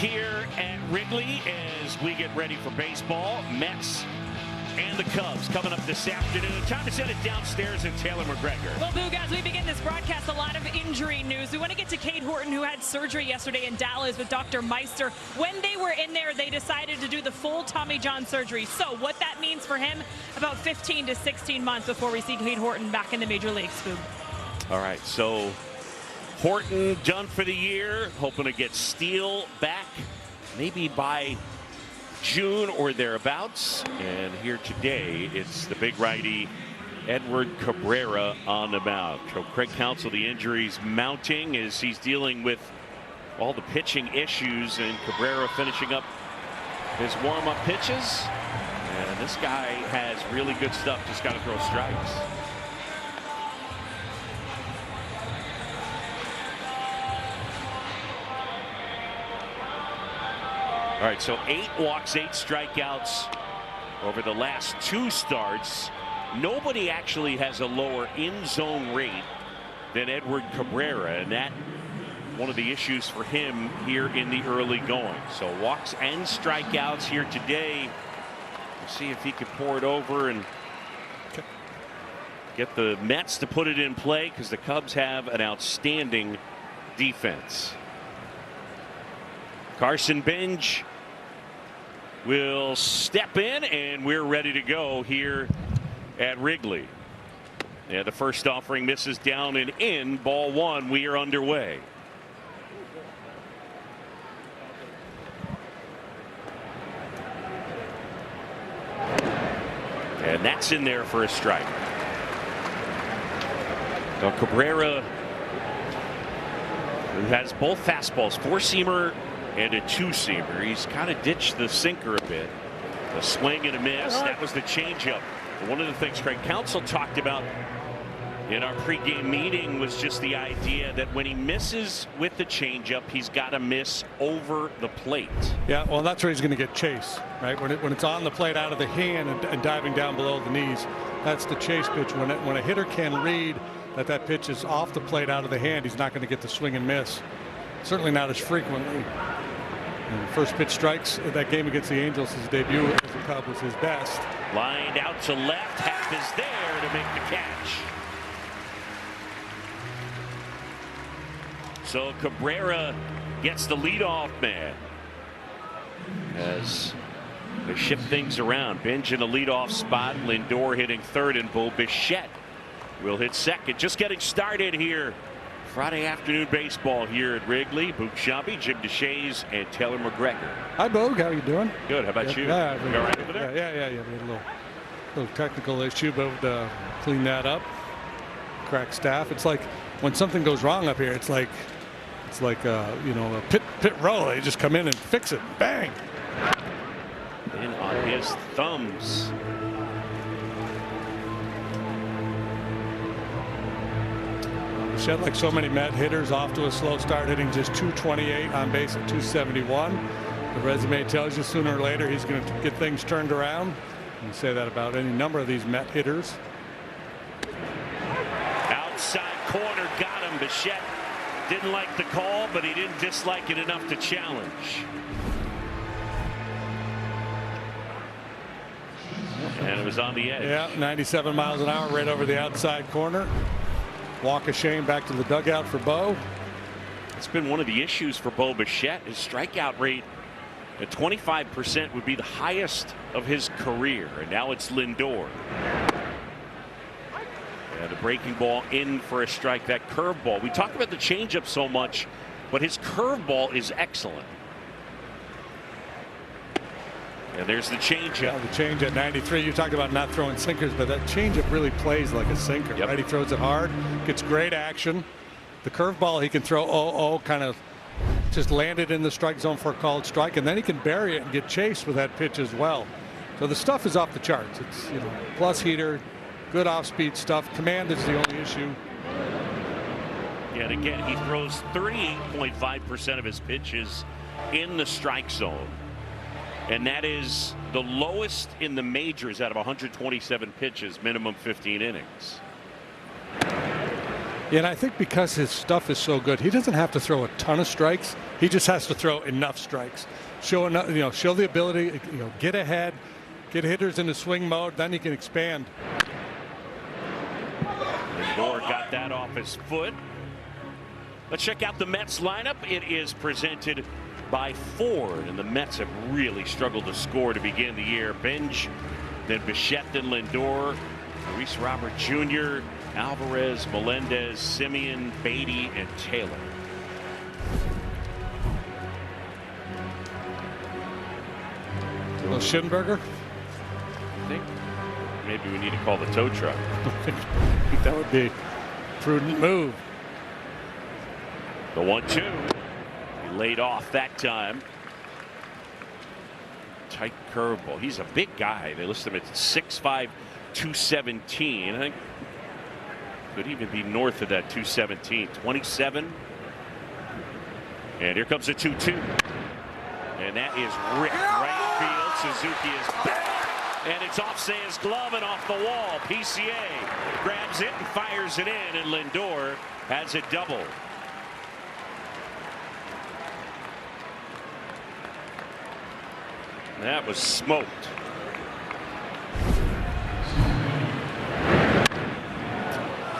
here at Wrigley as we get ready for baseball. Mets and the Cubs coming up this afternoon. Time to send it downstairs in Taylor McGregor. Well, Boog, as we begin this broadcast, a lot of injury news. We want to get to Cade Horton, who had surgery yesterday in Dallas with Dr. Meister. When they were in there, they decided to do the full Tommy John surgery. So what that means for him, about 15 to 16 months before we see Cade Horton back in the major leagues, Boog. All right, so Horton done for the year, hoping to get Steele back maybe by June or thereabouts. And here today, it's the big righty Edward Cabrera on the mound. So Craig Counsell, the injuries mounting as he's dealing with all the pitching issues, and Cabrera finishing up his warm-up pitches. And this guy has really good stuff, just got to throw strikes. All right, so 8 walks, 8 strikeouts over the last 2 starts. Nobody actually has a lower in-zone rate than Edward Cabrera, and that one of the issues for him here in the early going. So walks and strikeouts here today. We'll see if he can pour it over and get the Mets to put it in play, because the Cubs have an outstanding defense. Carson Bench will step in, and we're ready to go here at Wrigley. Yeah, the first offering misses down and in. Ball 1. We are underway. And that's in there for a strike. Now Cabrera, who has both fastballs, 4-seamer and a 2-seamer. He's kind of ditched the sinker a bit. A swing and a miss. That was the changeup. One of the things Craig Counsell talked about in our pregame meeting was just the idea that when he misses with the changeup, he's got to miss over the plate. Yeah, well, that's where he's going to get chase, right? When it's on the plate out of the hand and diving down below the knees, that's the chase pitch. When a hitter can read that pitch is off the plate out of the hand, he's not going to get the swing and miss. Certainly not as frequently. And first pitch strikes that game against the Angels, his debut as a Cub, was his best. Lined out to left, Happ is there to make the catch. So Cabrera gets the leadoff man as they shift things around. Bench in a leadoff spot, Lindor hitting third, and Bo Bichette will hit second. Just getting started here. Friday afternoon baseball here at Wrigley. Boog Sciambi, Jim DeShays, and Taylor McGregor. Hi, Boog. How are you doing? Good. How about you? Yeah, you all right over there? Yeah. We had a little technical issue, but clean that up. Crack staff. It's like when something goes wrong up here, it's like you know, a pit row. They just come in and fix it. Bang. In on his thumbs. Shed, like so many Met hitters, off to a slow start, hitting just .228 on base at .271. The resume tells you sooner or later he's going to get things turned around. You say that about any number of these Met hitters. Outside corner, got him. Bichette didn't like the call, but he didn't dislike it enough to challenge. And it was on the edge. Yeah, 97 miles an hour right over the outside corner. Walk of shame back to the dugout for Bo. It's been one of the issues for Bo Bichette. His strikeout rate at 25% would be the highest of his career. And now it's Lindor. And the breaking ball in for a strike. That curveball. We talk about the changeup so much, but his curveball is excellent. And there's the changeup. Yeah, the change at 93. You talked about not throwing sinkers, but that changeup really plays like a sinker. Yep. Right? He throws it hard, gets great action. The curveball he can throw kind of just landed in the strike zone for a called strike, and then he can bury it and get chased with that pitch as well. So the stuff is off the charts. It's, you know, plus heater, good off-speed stuff. Command is the only issue. Yeah, and again, he throws 38.5% of his pitches in the strike zone. And that is the lowest in the majors out of 127 pitches, minimum 15 innings. Yeah, and I think because his stuff is so good, he doesn't have to throw a ton of strikes. He just has to throw enough strikes. Show enough, show the ability, get ahead, get hitters into swing mode, then he can expand. Lindor got that off his foot. Let's check out the Mets lineup. It is presented by Ford, and the Mets have really struggled to score to begin the year. Benj, then Bichette, then Lindor, Luis Robert Jr., Alvarez, Melendez, Simeon, Beatty, and Taylor. Well, Schinberger? I think maybe we need to call the tow truck. That would be a prudent move. The 1-2. He laid off that time. Tight curveball. He's a big guy. They list him at 6'5", 217. I think could even be north of that 217. 27. And here comes the 2-2. And that is ripped right field. Suzuki is back. And it's off Say's glove and off the wall. PCA grabs it and fires it in. And Lindor has a double. That was smoked.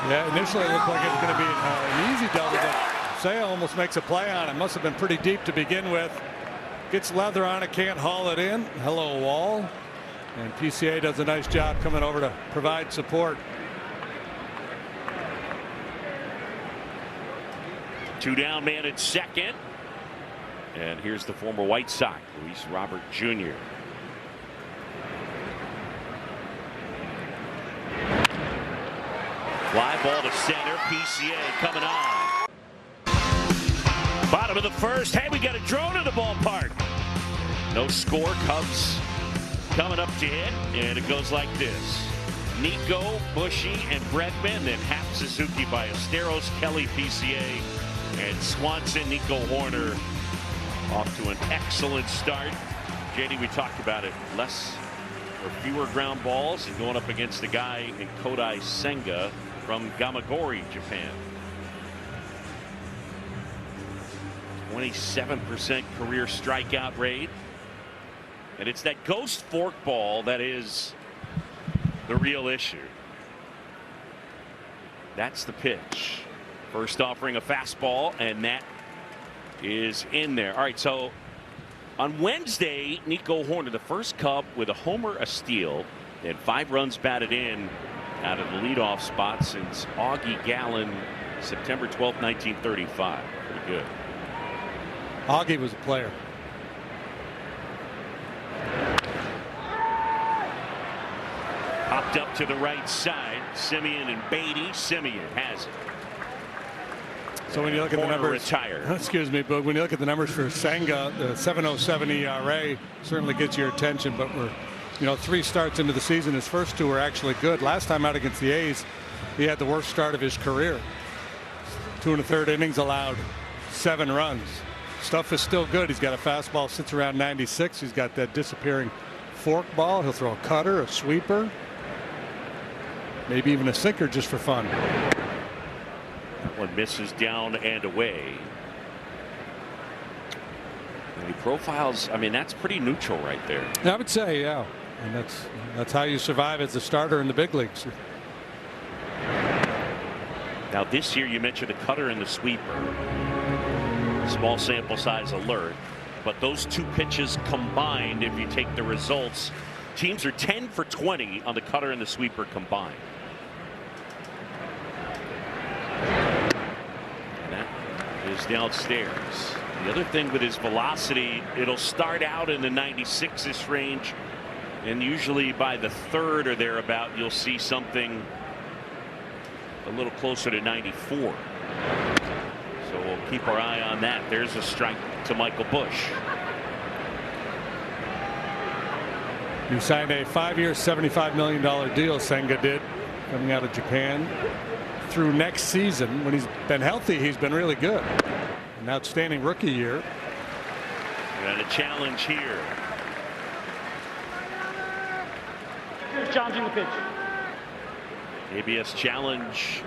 Yeah, initially it looked like it was going to be an easy double, but Say almost makes a play on it. Must have been pretty deep to begin with. Gets leather on it, can't haul it in. Hello, wall. And PCA does a nice job coming over to provide support. Two down man at second. And here's the former White Sox, Luis Robert Jr. Fly ball to center. PCA coming on. Bottom of the first. Hey, we got a drone in the ballpark. No score. Cubs coming up to hit. And it goes like this. Nico, Bushy, and Bregman. Then half Suzuki by Esteros, Kelly, PCA, and Swanson. Nico Horner off to an excellent start. JD, we talked about it. Less or fewer ground balls and going up against the guy in Kodai Senga from Gamagori, Japan. 27% career strikeout rate. And it's that ghost forkball that is the real issue. That's the pitch. First offering a fastball, and that is in there. All right, so on Wednesday, Nico Horner, the first Cub with a homer, a steal, and 5 runs batted in out of the leadoff spot since Augie Gallen, September 12, 1935. Pretty good. Augie was a player. Popped up to the right side. Simeon and Beatty. Simeon has it. So when you look at the numbers, retire. Excuse me, but when you look at the numbers for Senga, the 7.07 ERA certainly gets your attention. But we're, 3 starts into the season. His first 2 were actually good. Last time out against the A's, he had the worst start of his career. 2 1/3 innings allowed, 7 runs. Stuff is still good. He's got a fastball, sits around 96. He's got that disappearing fork ball. He'll throw a cutter, a sweeper, maybe even a sinker just for fun. That one misses down and away. And he profiles, I mean, that's pretty neutral right there. I would say, yeah. And that's how you survive as a starter in the big leagues. Now this year you mentioned the cutter and the sweeper. Small sample size alert. But those 2 pitches combined, if you take the results, teams are 10 for 20 on the cutter and the sweeper combined. And that is downstairs. The other thing with his velocity, it'll start out in the 96-ish range, and usually by the 3rd or thereabout, you'll see something a little closer to 94. So we'll keep our eye on that. There's a strike to Michael Busch. He signed a 5-year, $75 million deal, Senga did, coming out of Japan. Through next season, when he's been healthy, he's been really good. An outstanding rookie year. And a challenge here. Challenging the pitch. ABS challenge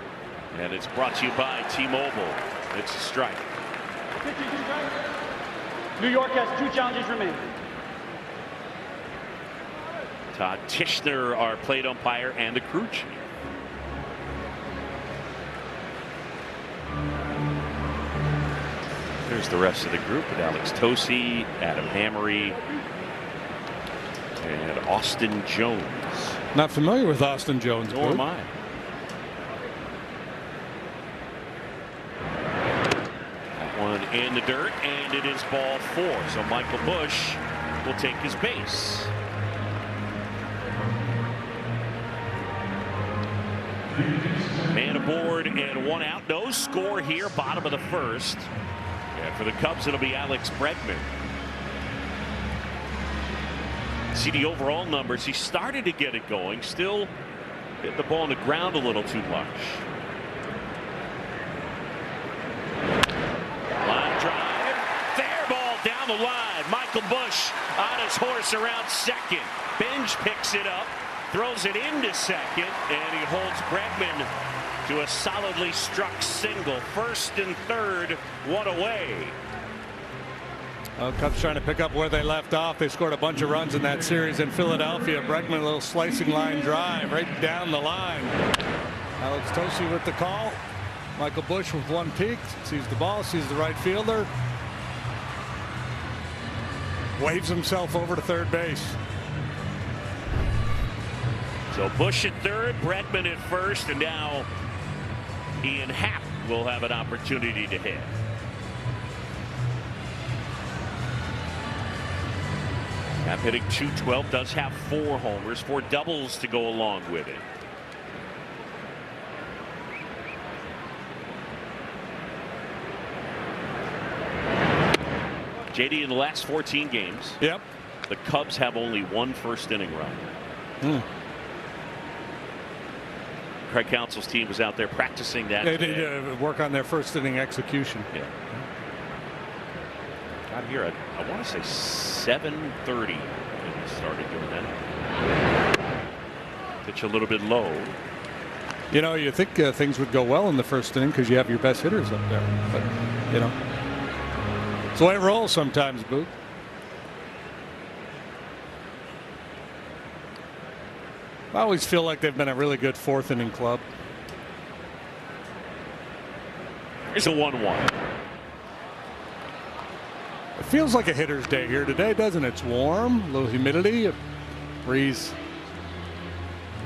And it's brought to you by T-Mobile. It's a strike. New York has 2 challenges remaining. Todd Tischner, our plate umpire, and the crew chief. There's the rest of the group with Alex Tosi, Adam Hammery, and Austin Jones. Not familiar with Austin Jones. Nor am I. That one in the dirt, and it is ball 4. So Michael Busch will take his base. Man aboard and 1 out. No score here, bottom of the first. And for the Cubs, it'll be Alex Bregman. See the overall numbers. He started to get it going. Still hit the ball on the ground a little too much. Line drive. Fair ball down the line. Michael Busch on his horse around second. Benj picks it up. Throws it into second, and he holds Bregman to a solidly struck single. First and third, 1 away. Well, Cubs trying to pick up where they left off. They scored a bunch of runs in that series in Philadelphia. Bregman, a little slicing line drive right down the line. Alex Tosi with the call. Michael Busch with 1 peek. Sees the ball, sees the right fielder. Waves himself over to third base. So Busch at third, Bregman at first, and now Ian Happ will have an opportunity to hit. Happ hitting .212, does have 4 homers, 4 doubles to go along with it. JD, in the last 14 games, Yep. the Cubs have only 1 first inning run. Craig Counsell's team was out there practicing that. They did work on their first inning execution. Yeah. Got here at, I want to say 7:30. They started doing that. Pitch a little bit low. You know, you think things would go well in the first inning because you have your best hitters up there. But, you know, it's the way it rolls sometimes, Boog. I always feel like they've been a really good 4th inning club. Here's a 1-1. It feels like a hitter's day here today, doesn't it? It's warm, a little humidity. A breeze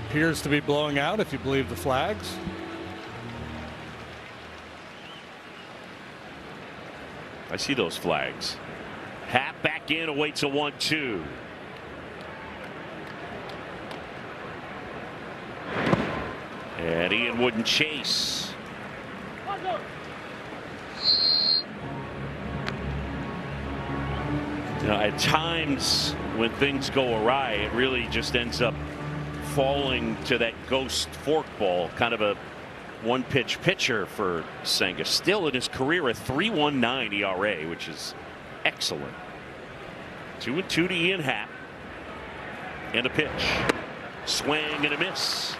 appears to be blowing out, if you believe the flags. I see those flags. Happ back in, awaits a 1-2. And Ian wouldn't chase. You know, at times when things go awry, it really just ends up falling to that ghost forkball, kind of a 1-pitch pitcher for Senga. Still in his career a 3.19 ERA, which is excellent. 2-2 to Ian Happ. And a pitch. Swing and a miss.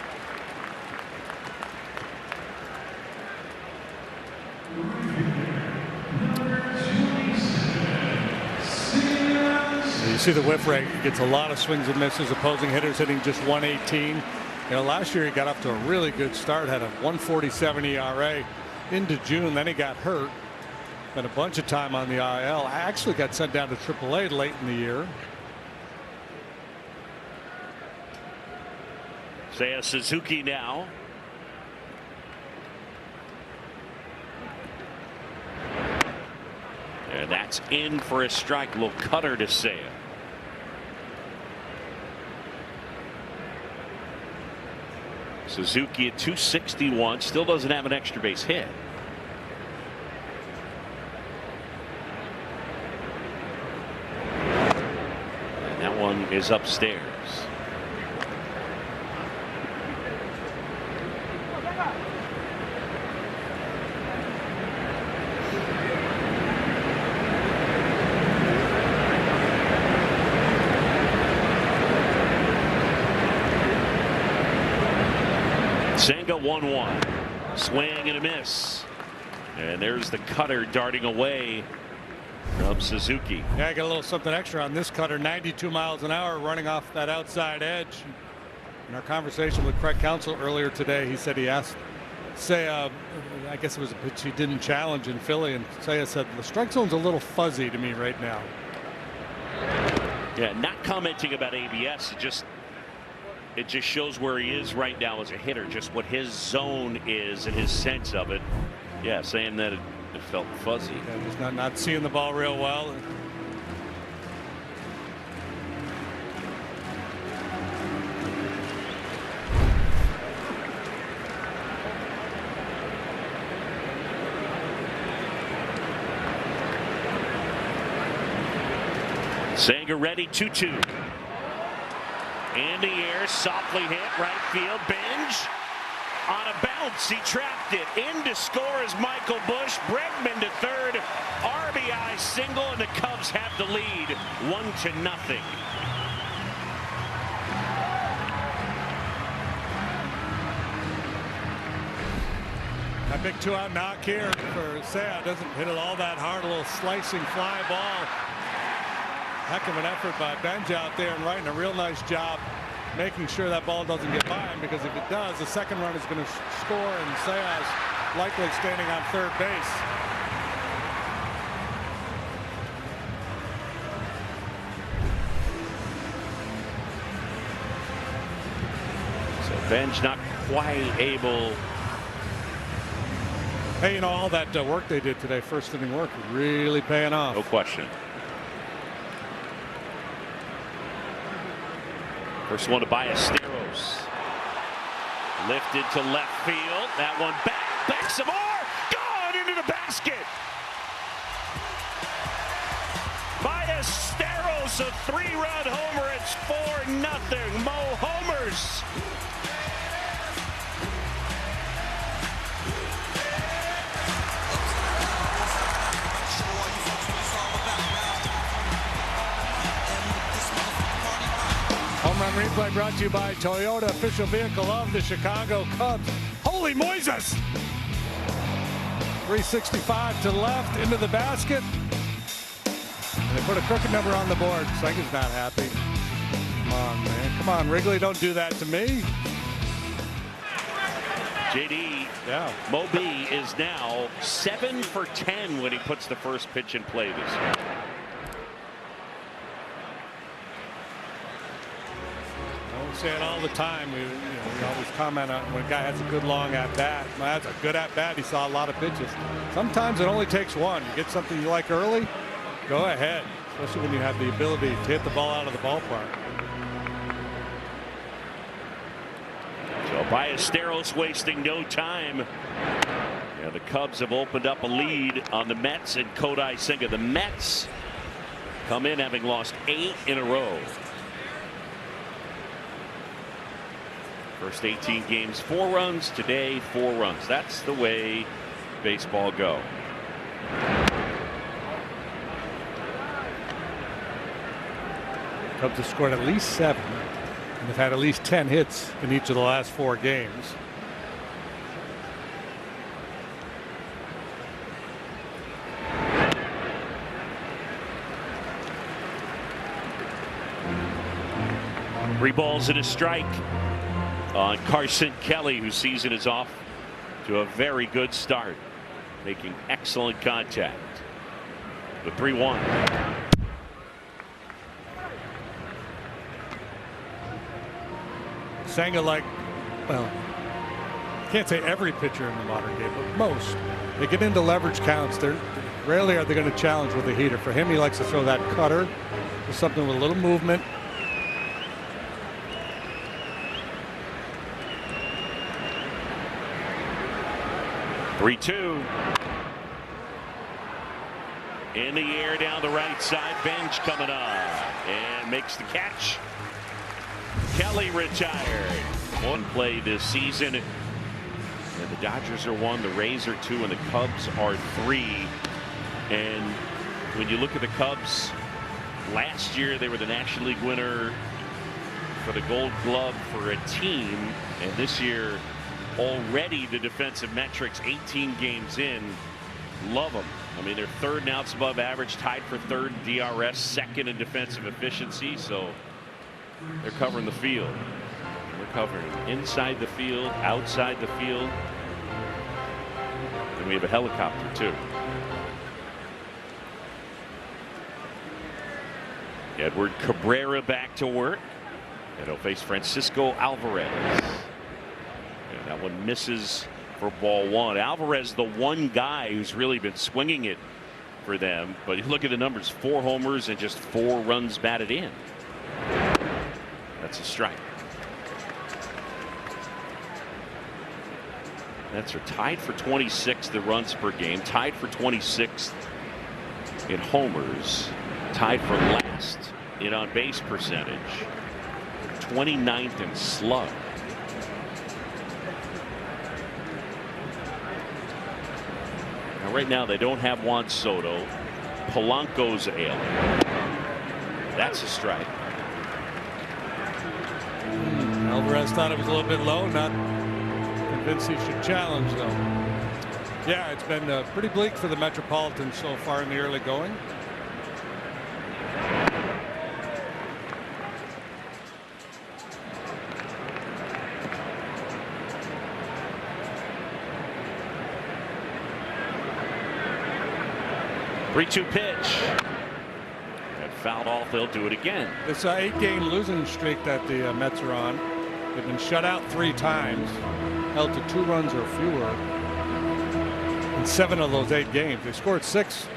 You see the whiff rate. He gets a lot of swings and misses. Opposing hitters hitting just 118. You know, last year he got off to a really good start. Had a 147 ERA into June. Then he got hurt. Spent a bunch of time on the IL. Actually got sent down to AAA late in the year. Seiya Suzuki now. And that's in for a strike. Little cutter to Seiya. Suzuki at 261, still doesn't have an extra base hit. And that one is upstairs. Senga 1-1. Swing and a miss. And there's the cutter darting away from Suzuki. Yeah, I got a little something extra on this cutter. 92 miles an hour running off that outside edge. In our conversation with Craig Counsell earlier today, he said he asked Seiya, I guess it was a pitch he didn't challenge in Philly, and Seiya said the strike zone's a little fuzzy to me right now. Yeah, not commenting about ABS. It just shows where he is right now as a hitter, just what his zone is and his sense of it. Yeah, saying that it felt fuzzy. Yeah, just not seeing the ball real well. Sanger ready, 2-2. In the air, softly hit, right field, Benj. On a bounce, he trapped it. In to score is Michael Busch. Bregman to third. RBI single, and the Cubs have the lead, 1-0. That big 2-out knock here for Seiya doesn't hit it all that hard. A little slicing fly ball. Heck of an effort by Benj out there and writing a real nice job making sure that ball doesn't get by him, because if it does, the second run is going to score and Seiya's likely standing on third base. So Benj not quite able. Hey, you know, all that work they did today, first inning work, really paying off. No question. First one to Ballesteros. Lifted to left field. That one back some more. Gone into the basket. Ballesteros, a 3-run homer. It's 4-0. Mo homers. Home Run Replay brought to you by Toyota, official vehicle of the Chicago Cubs. Holy Moises! 365 to left, into the basket. And they put a crooked number on the board. Senga's not happy. Come on, man. Come on, Wrigley, don't do that to me. JD, Yeah. Moby is now 7 for 10 when he puts the first pitch in play this year. We say it all the time. We always comment on when a guy has a good long at bat. Well, that's a good at bat. He saw a lot of pitches. Sometimes it only takes one. You get something you like early, go ahead. Especially when you have the ability to hit the ball out of the ballpark. So Ballesteros wasting no time. Yeah, the Cubs have opened up a lead on the Mets and Kodai Senga. The Mets come in having lost 8 in a row. First 18 games, 4 runs. Today, 4 runs. That's the way baseball go. Cubs have scored at least 7 and have had at least 10 hits in each of the last 4 games. Three balls and a strike on Carson Kelly, whose season is off to a very good start, making excellent contact. The 3-1. Senga, like, well, can't say every pitcher in the modern game, but most. They get into leverage counts. Rarely are they going to challenge with a heater. For him, he likes to throw that cutter or something with a little movement. (3-2) in the air down the right side. Benj coming up and makes the catch. Kelly retired. One play this season. And the Dodgers are 1, the Rays are 2, and the Cubs are 3. And when you look at the Cubs, last year they were the National League winner for the Gold Glove for a team, and this year already the defensive metrics 18 games in. Love them. I mean, they're third in outs above average, tied for third in DRS, second in defensive efficiency. So they're covering the field. We're covering inside the field, outside the field. And we have a helicopter too. Edward Cabrera back to work. And he'll face Francisco Alvarez. And that one misses for ball one. Alvarez, the one guy who's really been swinging it for them. But you look at the numbers, 4 homers and just 4 runs batted in. That's a strike. Mets are tied for 26th in runs per game, tied for 26th in homers, tied for last in on base percentage, 29th in slug. Now right now they don't have Juan Soto. Polanco's ailing. That's a strike. Alvarez thought it was a little bit low, not convinced he should challenge though. Yeah, it's been pretty bleak for the Metropolitans so far in the early going. Three-two pitch. And fouled off. They'll do it again. It's an 8-game losing streak that the Mets are on. They've been shut out 3 times, held to 2 runs or fewer in 7 of those 8 games. They scored 6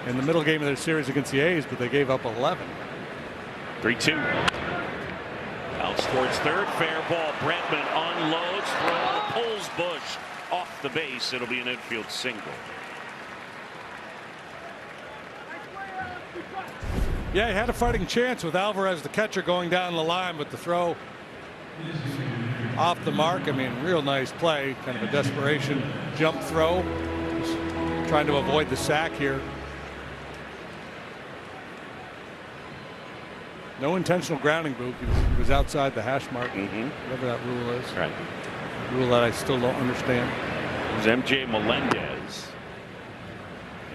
in the middle game of their series against the A's, but they gave up 11. 3-2. Out towards third. Fair ball. Bregman unloads. Throw. Pulls Bush off the base. It'll be an infield single. Yeah, he had a fighting chance with Alvarez, the catcher, going down the line, but the throw off the mark. I mean, real nice play, kind of a desperation jump throw. Just trying to avoid the sack here. No intentional grounding, Boog. He was outside the hash mark, whatever that rule is. Right. Rule that I still don't understand. It was MJ Melendez.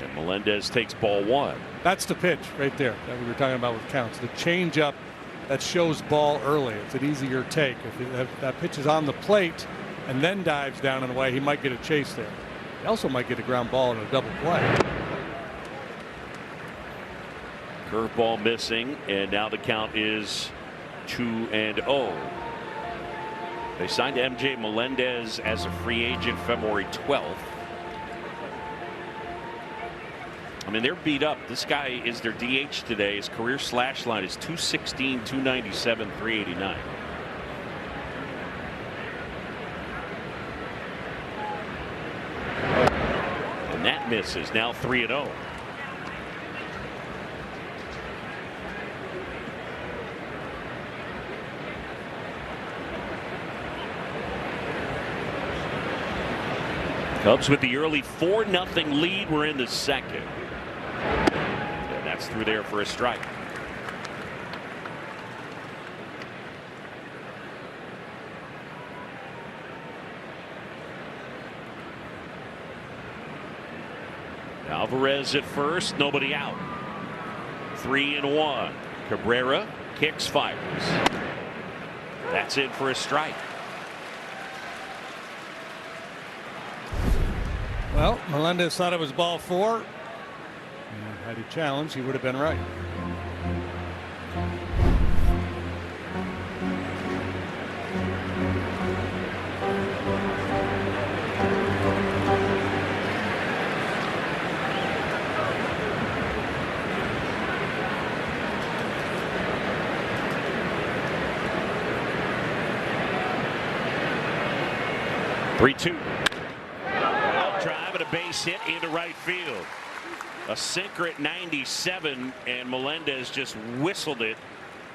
And Melendez takes ball 1. That's the pitch right there that we were talking about with counts. The changeup that shows ball early. It's an easier take. If that pitch is on the plate and then dives down and away, he might get a chase there. He also might get a ground ball in a double play. Curveball missing, and now the count is 2-0. They signed MJ Melendez as a free agent February 12th. I mean, they're beat up. This guy is their DH today. His career slash line is 216, 297, 389. And that misses. Now 3-0. Cubs with the early 4-0 lead. We're in the second. And that's through there for a strike. Alvarez at first, nobody out. 3-1. Cabrera kicks, fires. That's in for a strike. Well, Melendez thought it was ball 4. And had he challenged, he would have been right. Three-two. Drive and a base hit into right field. A sinker at 97, and Melendez just whistled it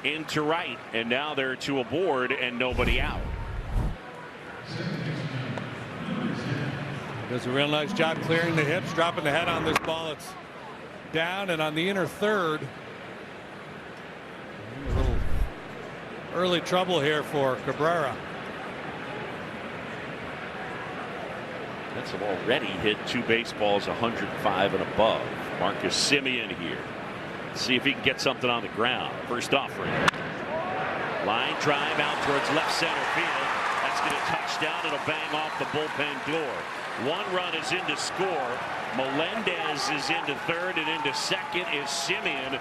into right, and now there are 2 aboard and nobody out. Does a real nice job clearing the hips, dropping the head on this ball. It's down and on the inner third. A little early trouble here for Cabrera. Mets have already hit 2 baseballs 105 and above. Marcus Semien here. Let's see if he can get something on the ground. First offering. Line drive out towards left center field. That's going to touch down. It'll bang off the bullpen door. 1 run is in to score. Melendez is into third, and into second is Semien.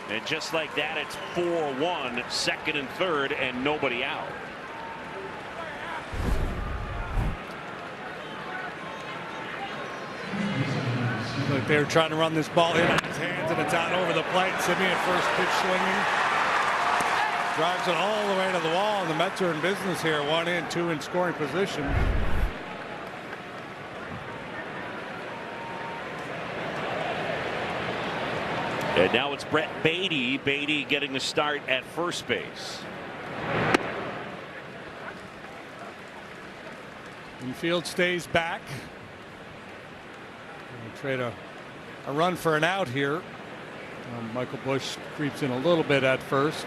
And just like that, it's 4-1, second and third, and nobody out. Like they were trying to run this ball in on his hands, and it's out over the plate. Semien first pitch swinging. Drives it all the way to the wall, and the Mets are in business here. 1 in, 2 in scoring position. And now it's Brett Beatty. Beatty getting the start at first base. Infield stays back. Trade a run for an out here. Michael Busch creeps in a little bit at first.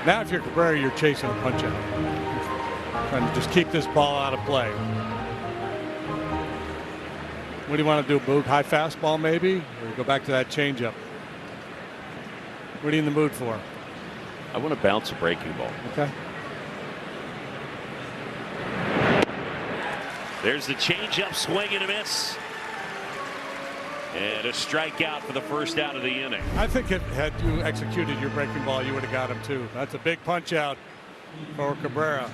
Now if you're Cabrera, you're chasing a punch out. Trying to just keep this ball out of play. What do you want to do, Boog? High fastball maybe? Or go back to that changeup? What are you in the mood for? I want to bounce a breaking ball. Okay. There's the changeup, swing and a miss. And a strikeout for the first out of the inning. I think had you executed your breaking ball, you would have got him too. That's a big punch out for Cabrera.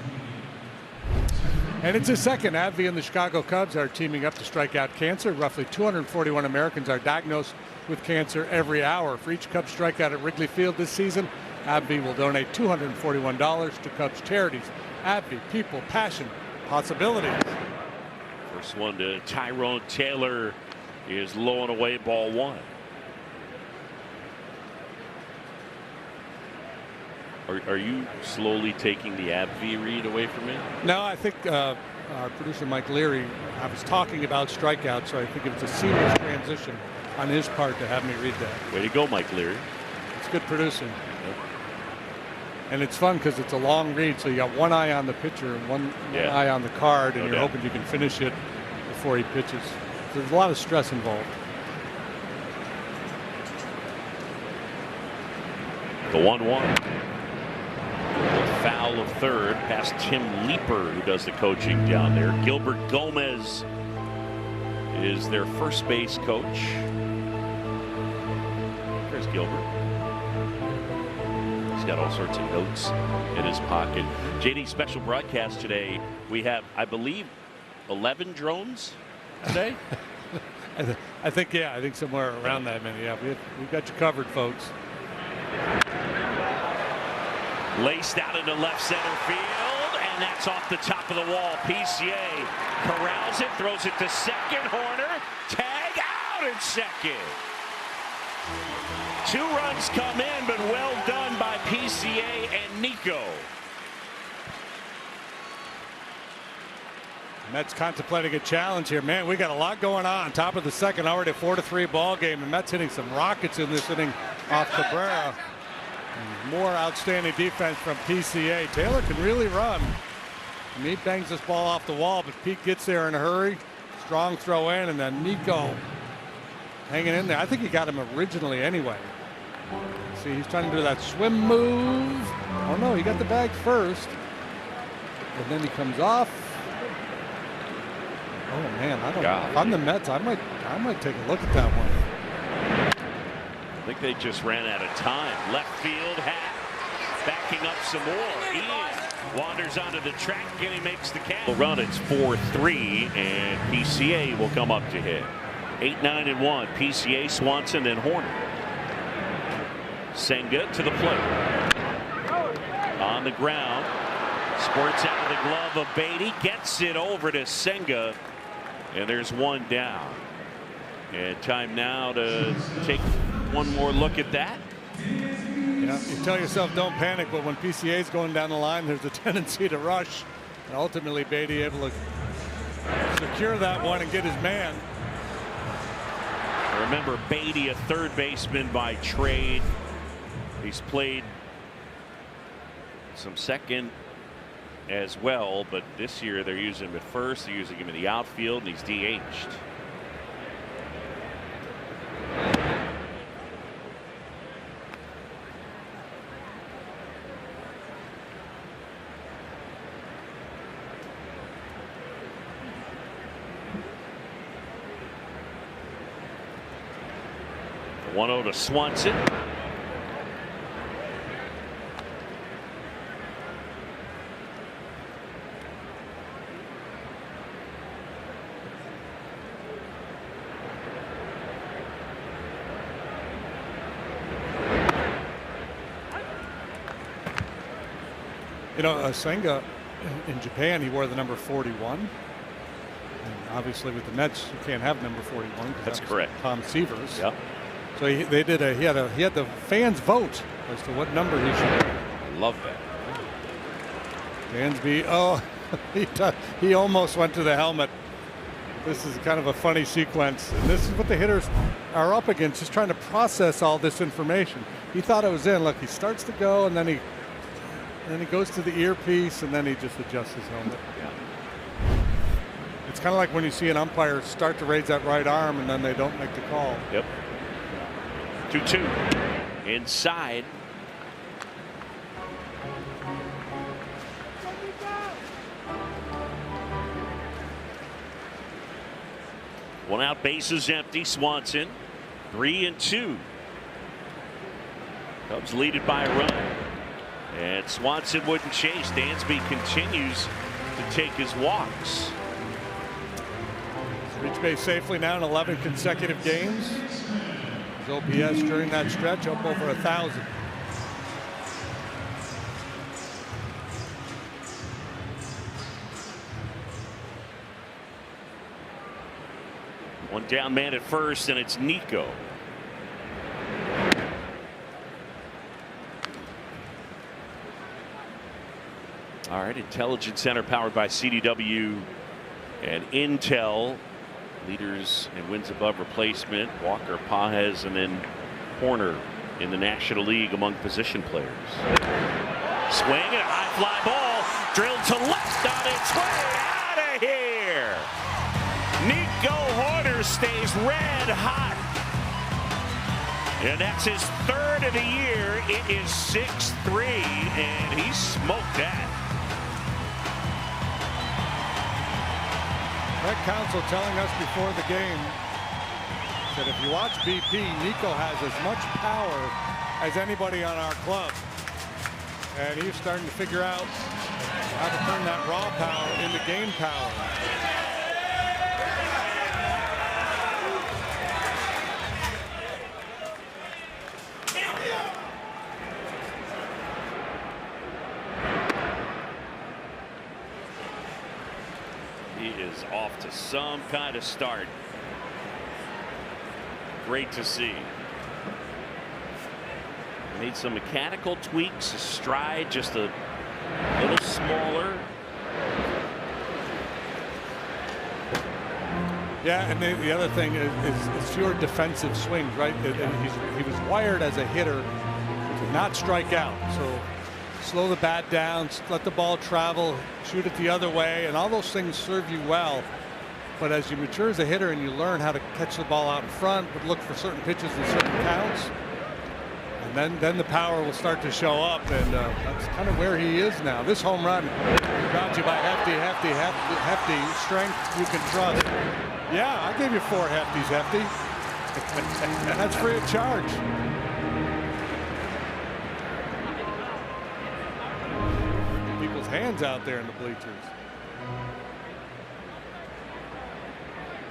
And it's his second. AbbVie and the Chicago Cubs are teaming up to strike out cancer. Roughly 241 Americans are diagnosed with cancer every hour. For each Cubs strikeout at Wrigley Field this season, AbbVie will donate $241 to Cubs charities. AbbVie, people, passion, possibilities. First one to Tyrone Taylor is low and away, ball 1. Are you slowly taking the AbbVie read away from me? No, I think our producer Mike Leary, I was talking about strikeouts, so I think it was a seamless transition on his part to have me read that. Way to go, Mike Leary. It's good producing. And it's fun because it's a long read, so you got one eye on the pitcher and one eye on the card, and you're hoping you can finish it before he pitches. So there's a lot of stress involved. The 1-1. Foul of third past Tim Leeper, who does the coaching down there. Gilbert Gomez is their first base coach. There's Gilbert. He's got all sorts of notes in his pocket. JD, special broadcast today. We have, I believe, 11 drones today. I think somewhere around that many. Yeah, we've got you covered, folks. Laced out into left center field, and that's off the top of the wall. PCA corrals it, throws it to second. Horner, tag out at second. 2 runs come in, but well done by PCA and Nico. Mets contemplating a challenge here. Man, we got a lot going on. Top of the second, already a 4-3 ball game. And Mets hitting some rockets in this inning off Cabrera. And more outstanding defense from PCA. Taylor can really run. And he bangs this ball off the wall, but Pete gets there in a hurry. Strong throw in, and then Nico hanging in there. I think he got him originally anyway. See, he's trying to do that swim move. Oh no, he got the bag first. And then he comes off. Oh man, I don't know. If I'm the Mets, I might take a look at that one. I think they just ran out of time. Left field, hat backing up some more. Ian wanders onto the track and he makes the catch. Run, it's 4-3, and PCA will come up to hit. 8-9-1. PCA, Swanson, and Horner. Senga to the plate. On the ground. Squirts out of the glove of Beatty. Gets it over to Senga. And there's one down. And time now to take one more look at that. Yeah, you tell yourself don't panic, but when PCA is going down the line, there's a tendency to rush. And ultimately, Beatty able to secure that one and get his man. Remember, Beatty, a third baseman by trade. He's played some second as well, but this year they're using him at first. They're using him in the outfield, and he's DH'd. The 1-0 to Swanson. You know, Senga in Japan, he wore the number 41. And obviously, with the Mets, you can't have number 41. That's correct. Tom Seavers. Yep. So he had the fans vote as to what number he should wear. I love that. He almost went to the helmet. This is kind of a funny sequence, and this is what the hitters are up against, just trying to process all this information. He thought it was in. Look, he starts to go, and then he goes to the earpiece, and then he just adjusts his helmet. Yeah. It's kind of like when you see an umpire start to raise that right arm, and then they don't make the call. Yep. 2-2 inside. One out, bases empty. Swanson 3-2. Cubs lead it by a run, and Swanson wouldn't chase. Dansby continues to take his walks. Reached base safely now in 11 consecutive games. His OPS during that stretch up over 1,000. One down man at first, and it's Nico. All right, Intelligence Center powered by CDW and Intel. Leaders in wins above replacement, Walker, Pages, and then Horner in the National League among position players. Swing and a high fly ball drilled to left on its way out of here. Nico Horner stays red hot, and that's his third of the year. It is 6-3, and he smoked that. Greg Counsell telling us before the game that if you watch BP, Nico has as much power as anybody on our club. And he's starting to figure out how to turn that raw power into game power. He is off to some kind of start. Great to see. Made some mechanical tweaks. His stride just a little smaller. Yeah, and the other thing is fewer defensive swings, right? He was wired as a hitter to not strike out. So slow the bat down, let the ball travel, shoot it the other way, and all those things serve you well. But as you mature as a hitter and you learn how to catch the ball out in front, but look for certain pitches and certain counts, and then the power will start to show up, and that's kind of where he is now. This home run brought you by Hefty strength you can trust. Yeah, I gave you 4 Hefties, Hefty. That's free of charge. People's hands out there in the bleachers.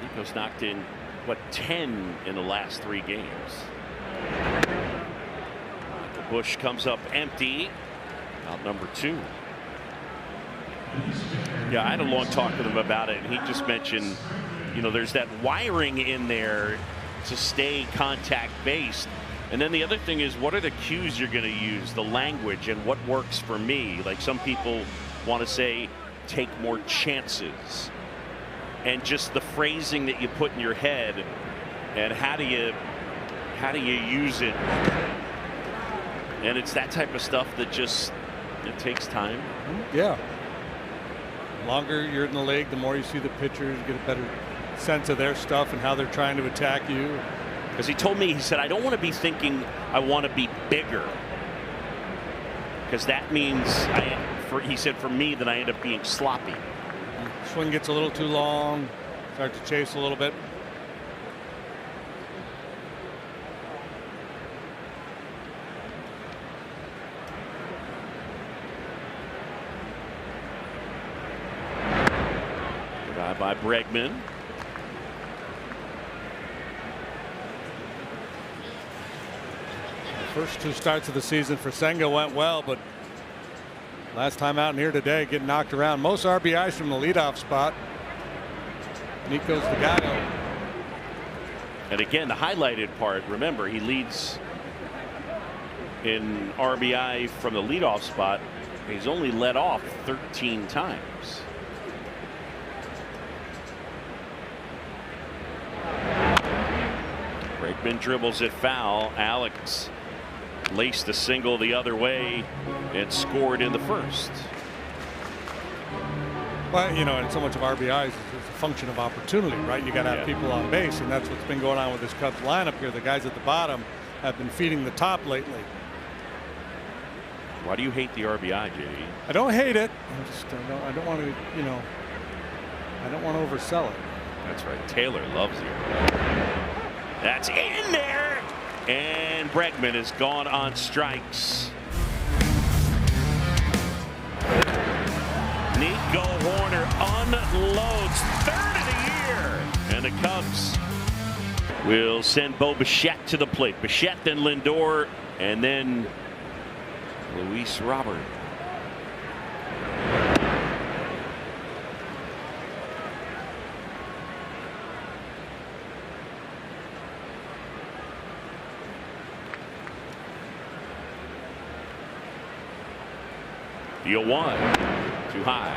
Nico's knocked in, what, 10 in the last 3 games. Bush comes up empty. Out number 2. Yeah, I had a long talk with him about it, and he just mentioned, you know, there's that wiring in there to stay contact based. And then the other thing is, what are the cues you're going to use, the language, and what works for me? Like, some people want to say, take more chances. And just the phrasing that you put in your head, and how do you use it And it's that type of stuff that just, it takes time. Yeah. The longer you're in the league, the more you see the pitchers, you get a better sense of their stuff and how they're trying to attack you. Because he told me, he said, I don't want to be thinking I want to be bigger. Because that means, he said, for me, that I end up being sloppy. Swing gets a little too long, start to chase a little bit. Good eye by Bregman. First two starts of the season for Senga went well, but last time out in here today, getting knocked around. Most RBIs from the leadoff spot. Nico's the guy. And again, the highlighted part, remember, he leads in RBI from the leadoff spot. He's only led off 13 times. Bregman dribbles it foul. Alex laced a single the other way and scored in the first. Well, you know, and so much of RBIs is a function of opportunity, right? You got to have people on base, and that's what's been going on with this Cubs lineup here. The guys at the bottom have been feeding the top lately. Why do you hate the RBI, JD? I don't hate it. I don't want to, you know, I don't want to oversell it. That's right. Taylor loves the RBI. That's in there. And Bregman has gone on strikes. Nico Horner unloads, third of the year. And the Cubs will send Bo Bichette to the plate. Bichette, then Lindor, and then Luis Robert. The 0-1, too high.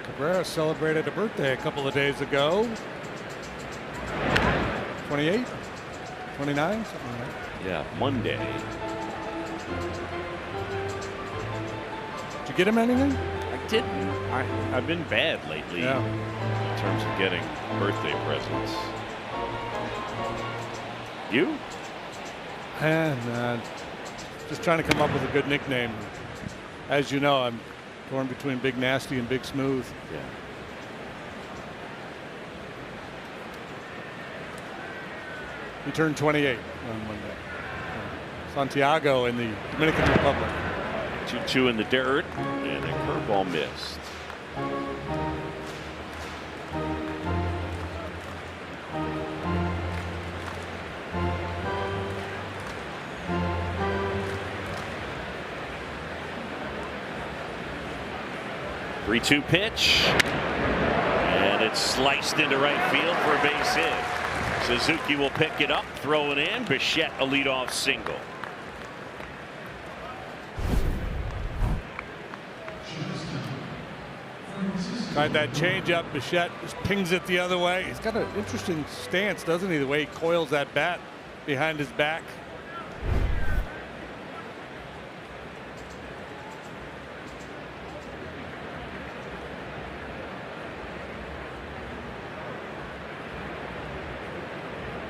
Cabrera celebrated a birthday a couple of days ago. 28, 29, something like that. Yeah, Monday. Did you get him anything? I didn't. I've been bad lately in terms of getting birthday presents. You? And just trying to come up with a good nickname. As you know, I'm torn between Big Nasty and Big Smooth. Yeah. He turned 28 on Monday. Santiago in the Dominican Republic. 2-2 in the dirt, and a curveball missed. Three-two pitch, and it's sliced into right field for a base hit. Suzuki will pick it up, throw it in. Bichette a leadoff single. Tried that changeup. Bichette just pings it the other way. He's got an interesting stance, doesn't he? The way he coils that bat behind his back.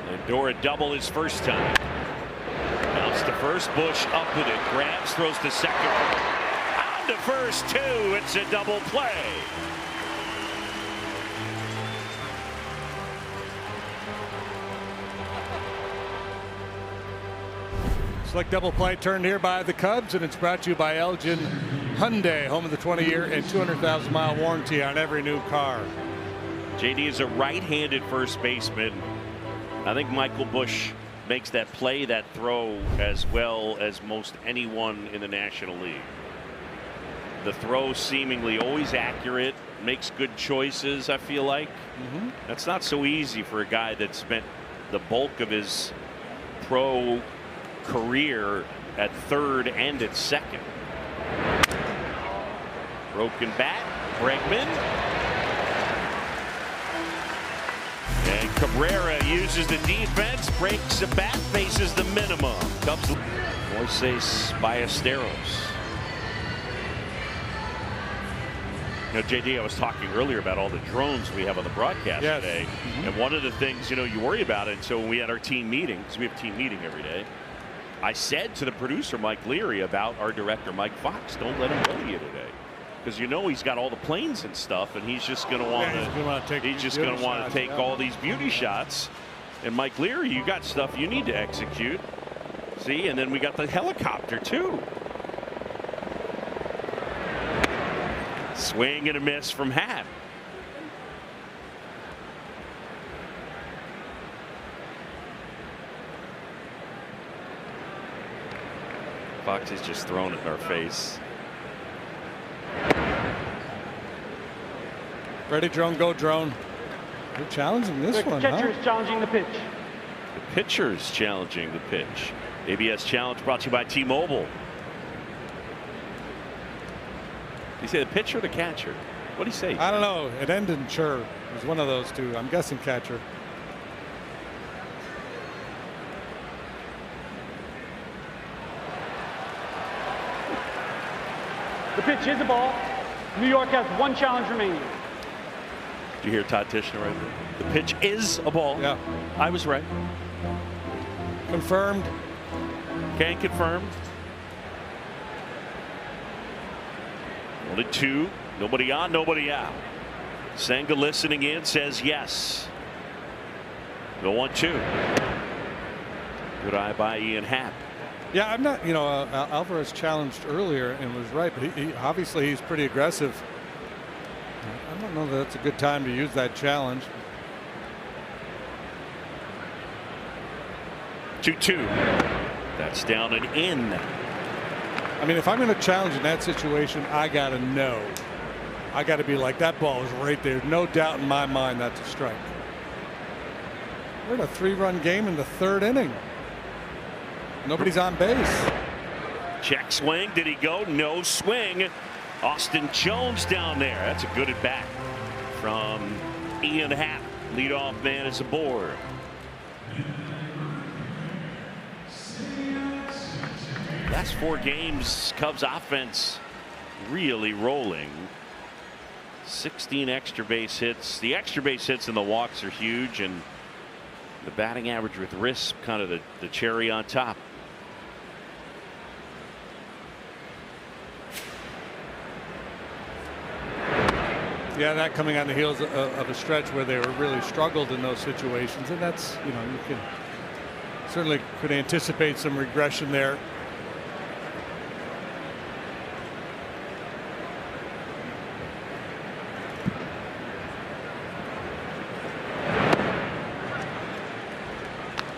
Lindor double his first time. Bounce to first, Bush up with it, grabs, throws to second. On to first, two. It's a double play. Select double play turned here by the Cubs, and it's brought to you by Elgin Hyundai, home of the 20-year and 200,000-mile warranty on every new car. JD is a right-handed first baseman. I think Michael Bush makes that play, that throw, as well as most anyone in the National League. The throw seemingly always accurate, makes good choices, I feel like. That's not so easy for a guy that spent the bulk of his pro career at third and at second. Broken bat, Bregman. And Cabrera uses the defense, breaks the bat, faces the minimum. Cubs, Moises Ballesteros. You know, JD, I was talking earlier about all the drones we have on the broadcast today. And one of the things, you know, you worry about it. So when we had our team meeting, because we have a team meeting every day, I said to the producer, Mike Leary, about our director, Mike Fox, don't let him go to you today. Because you know he's got all the planes and stuff, and he's just going to want to take all these beauty shots. And Mike Leary, you got stuff you need to execute. See, and then we got the helicopter too. Swing and a miss from Happ. Fox is just thrown it in our face. Ready, drone, go, drone. They're challenging this one, Catcher is challenging the pitch. The pitcher's challenging the pitch. ABS Challenge brought to you by T-Mobile. You say the pitcher or the catcher? What do you say? I don't know. It ended in sure. It was one of those two. I'm guessing catcher. The pitch is a ball. New York has one challenge remaining. Did you hear Todd Tishner right there? The pitch is a ball. Yeah. I was right. Confirmed. Can confirm. 1-2. Nobody on, nobody out. Senga listening in says yes. The 1-2. Good eye by Ian Happ. Yeah, I'm not, you know, Alvarez challenged earlier and was right, but he obviously he's pretty aggressive. I don't know that that's a good time to use that challenge. 2-2. That's down and in. I mean, if I'm going to challenge in that situation, I got to know. I got to be like, that ball is right there. No doubt in my mind that's a strike. We're in a 3-run game in the 3rd inning. Nobody's on base. Check swing. Did he go? No swing. Austin Jones down there. That's a good at bat from Ian Happ. Leadoff man is aboard. Last 4 games, Cubs offense really rolling. 16 extra base hits. The extra base hits and the walks are huge, and the batting average with Risp kind of the cherry on top. Yeah, that coming on the heels of a stretch where they were really struggled in those situations, and that's, you know, you can certainly could anticipate some regression there.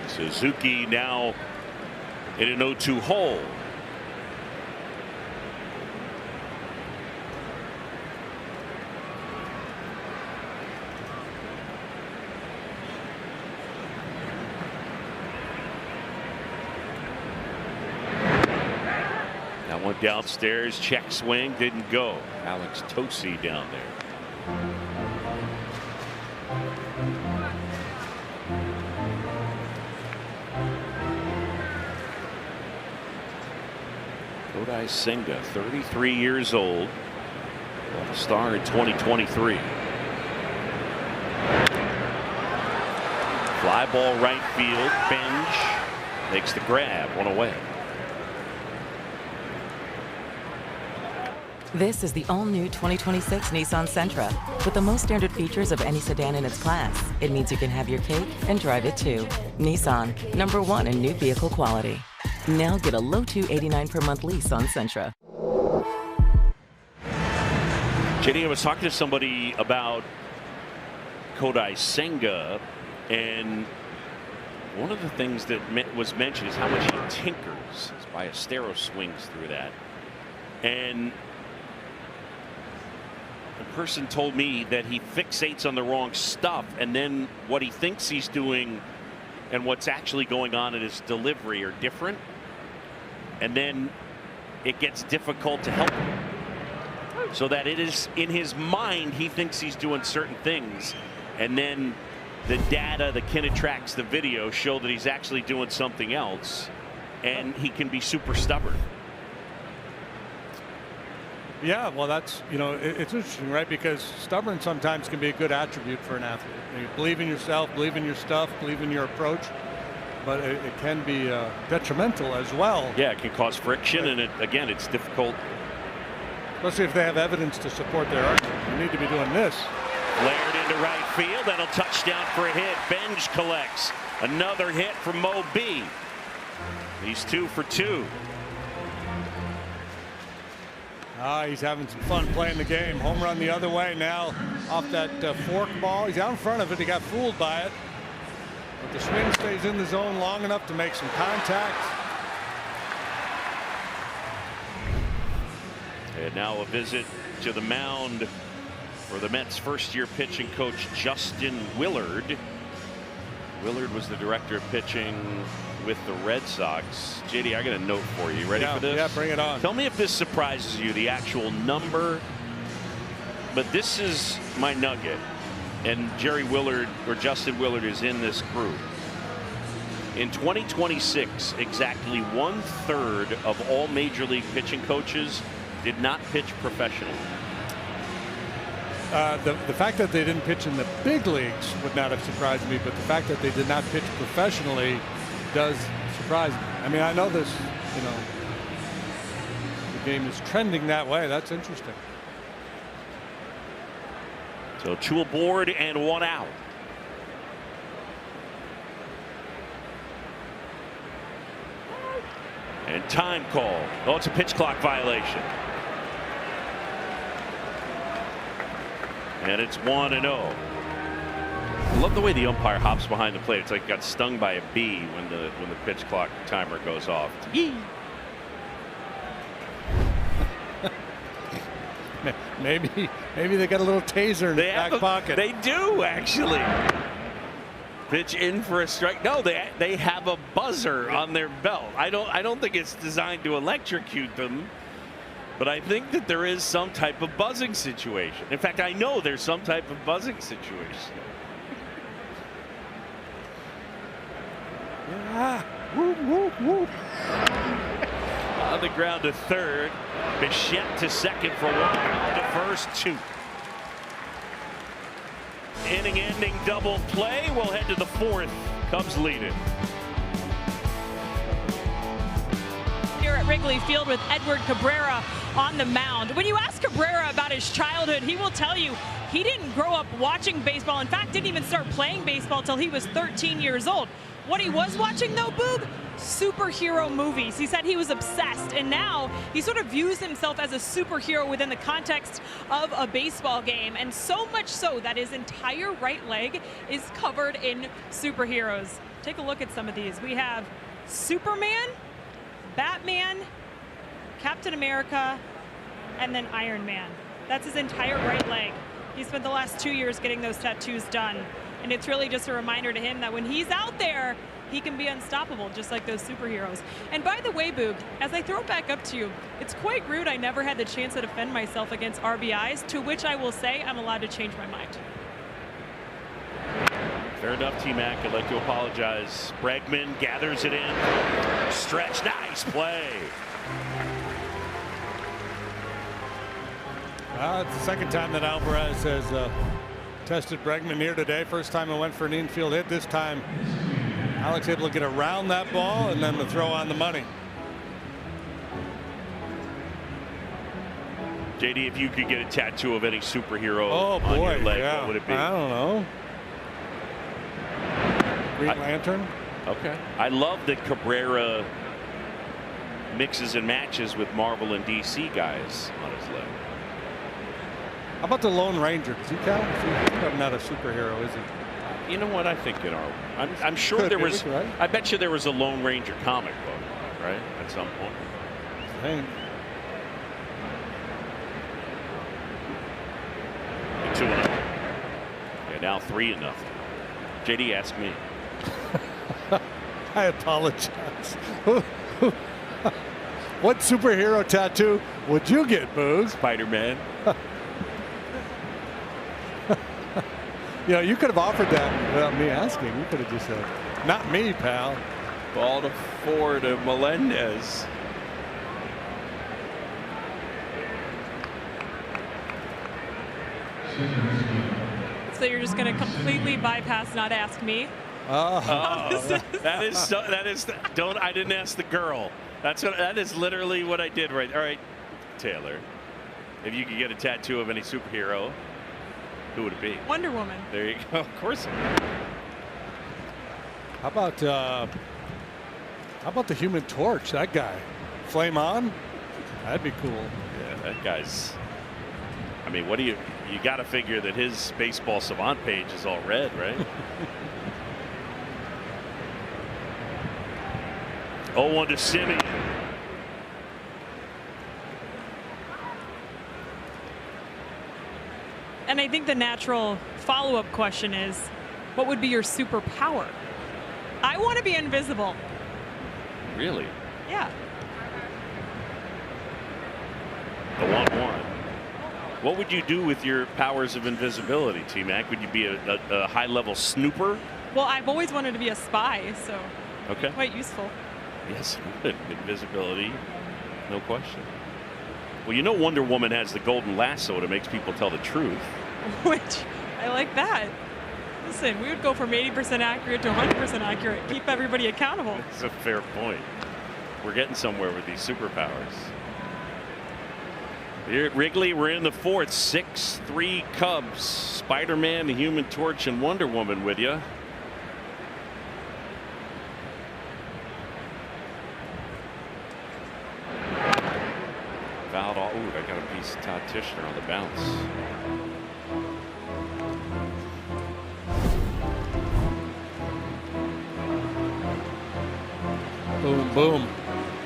Suzuki now in an 0-2 hole. That one downstairs, check swing, didn't go. Alex Tosi down there. Kodai Senga, 33 years old, All-Star in 2023. Fly ball right field. Benj makes the grab, 1 away. This is the all-new 2026 Nissan Sentra. With the most standard features of any sedan in its class, it means you can have your cake and drive it too. Nissan, #1 in new vehicle quality. Now get a low $289 per month lease on Sentra. JD, I was talking to somebody about Kodai Senga, and one of the things that was mentioned is how much he tinkers. As Ballesteros swings through that. And the person told me that he fixates on the wrong stuff, and then what he thinks he's doing and what's actually going on in his delivery are different. And then it gets difficult to help him. So that it is in his mind, he thinks he's doing certain things. And then the data, the kin tracks the video show that he's actually doing something else, and he can be super stubborn. Yeah, well, that's, it's interesting, right? Because stubborn sometimes can be a good attribute for an athlete. You believe in yourself, believe in your stuff, believe in your approach, but it can be detrimental as well. Yeah, it can cause friction, and again, it's difficult. Especially if they have evidence to support their argument. You need to be doing this. Flared into right field. That'll touchdown for a hit. Benj collects another hit from Mo B. He's 2 for 2. He's having some fun playing the game. Home run the other way now off that fork ball. He's out in front of it. He got fooled by it. But the swing stays in the zone long enough to make some contact. And now a visit to the mound for the Mets first-year pitching coach Justin Willard. Willard was the director of pitching with the Red Sox. JD, I got a note for you. Ready for this? Yeah, bring it on. Tell me if this surprises you, the actual number. But this is my nugget. And Jerry Willard, or Justin Willard, is in this group. In 2026, exactly 1/3 of all major league pitching coaches did not pitch professionally. The fact that they didn't pitch in the big leagues would not have surprised me, but the fact that they did not pitch professionally does surprise me. I mean, I know this, the game is trending that way. That's interesting. So 2 aboard and 1 out. And time call. Oh, it's a pitch clock violation. And it's 1-0. I love the way the umpire hops behind the plate. It's like he got stung by a bee when the pitch clock timer goes off. Yee. Maybe they got a little taser in the back pocket. They do actually. Pitch in for a strike. No, they have a buzzer on their belt. I don't think it's designed to electrocute them. But I think that there is some type of buzzing situation. In fact, I know there's some type of buzzing situation. Yeah. Whoop, whoop, whoop. On the ground to third. Bichette to second for 1. To first 2. Inning-ending double play. We'll head to the 4th. Cubs lead it. Here at Wrigley Field with Edward Cabrera on the mound. When you ask Cabrera about his childhood, he will tell you he didn't grow up watching baseball. In fact, didn't even start playing baseball till he was 13 years old. What he was watching though, Boog? Superhero movies. He said he was obsessed, and now he sort of views himself as a superhero within the context of a baseball game, and so much so that his entire right leg is covered in superheroes. Take a look at some of these. We have Superman, Batman, Captain America, and then Iron Man. That's his entire right leg. He spent the last 2 years getting those tattoos done. And it's really just a reminder to him that when he's out there, he can be unstoppable, just like those superheroes. And by the way, Boog, as I throw it back up to you, it's quite rude I never had the chance to defend myself against RBIs, to which I will say I'm allowed to change my mind. Fair enough, T-Mac. I'd like to apologize. Bregman gathers it in. Stretch. Nice play. It's the second time that Alvarez has tested Bregman here today. First time it went for an infield hit. This time Alex able to get around that ball and then the throw on the money. JD, if you could get a tattoo of any superhero on your leg, yeah. what would it be? I don't know. Green Lantern. Okay. I love that Cabrera mixes and matches with Marvel and DC guys on his leg. How about the Lone Ranger? Does he count? He's not a superhero, is he? You know what? I think I'm sure there was. Right? I bet you there was a Lone Ranger comic book, right? At some point. I think. 2-0. Yeah, now 3-0. JD, ask me. I apologize. What superhero tattoo would you get, Boog? Spider-Man. You know, you could have offered that without me asking. You could have just said, "Not me, pal." Ball to 4 to Melendez. So you're just going to completely bypass, not ask me? That is. Don't. I didn't ask the girl. That is literally what I did. Right. All right, Taylor. If you could get a tattoo of any superhero, who would it be? Wonder Woman. There you go. Of course. How about the Human Torch? That guy, flame on. That'd be cool. Yeah, that guy's. I mean, what do you got to figure that his baseball savant page is all red, right? 0-1 to Simeon. And I think the natural follow-up question is, what would be your superpower? I want to be invisible. Really? Yeah. The 1-1. What would you do with your powers of invisibility, T-Mac? Would you be a high-level snooper? Well, I've always wanted to be a spy, so Okay. quite useful. Yes, good. Invisibility, no question. Well, you know Wonder Woman has the golden lasso that makes people tell the truth. Which, I like that. Listen, we would go from 80% accurate to 100% accurate. Keep everybody accountable. That's a fair point. We're getting somewhere with these superpowers. Here at Wrigley, we're in the 4th. 6-3 Cubs. Spider-Man, the Human Torch, and Wonder Woman with you. Fouled all. Ooh, I got a piece of Todd Tischner on the bounce. Boom, boom.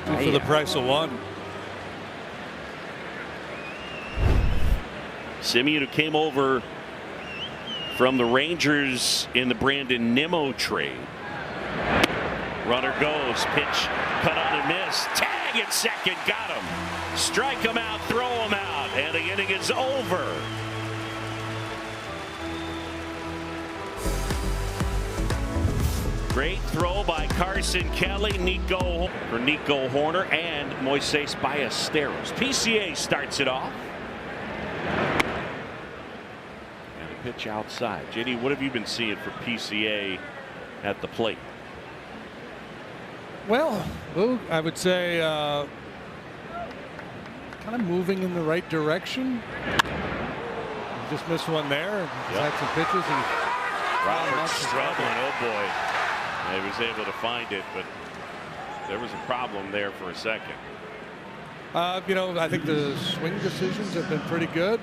Two for the price of one. Simeon, who came over from the Rangers in the Brandon Nimmo trade. Runner goes, pitch cut on and miss. Tag at second, got him. Strike him out, throw him out, and the inning is over. Great throw by Carson Kelly, Nico Horner, and Moises Ballesteros. PCA starts it off. And a pitch outside. JD, what have you been seeing for PCA at the plate? Well, I would say kind of moving in the right direction. He just missed one there. He's had some pitches. And Roberts struggling. Oh boy. He was able to find it, but there was a problem there for a second. You know, I think the swing decisions have been pretty good.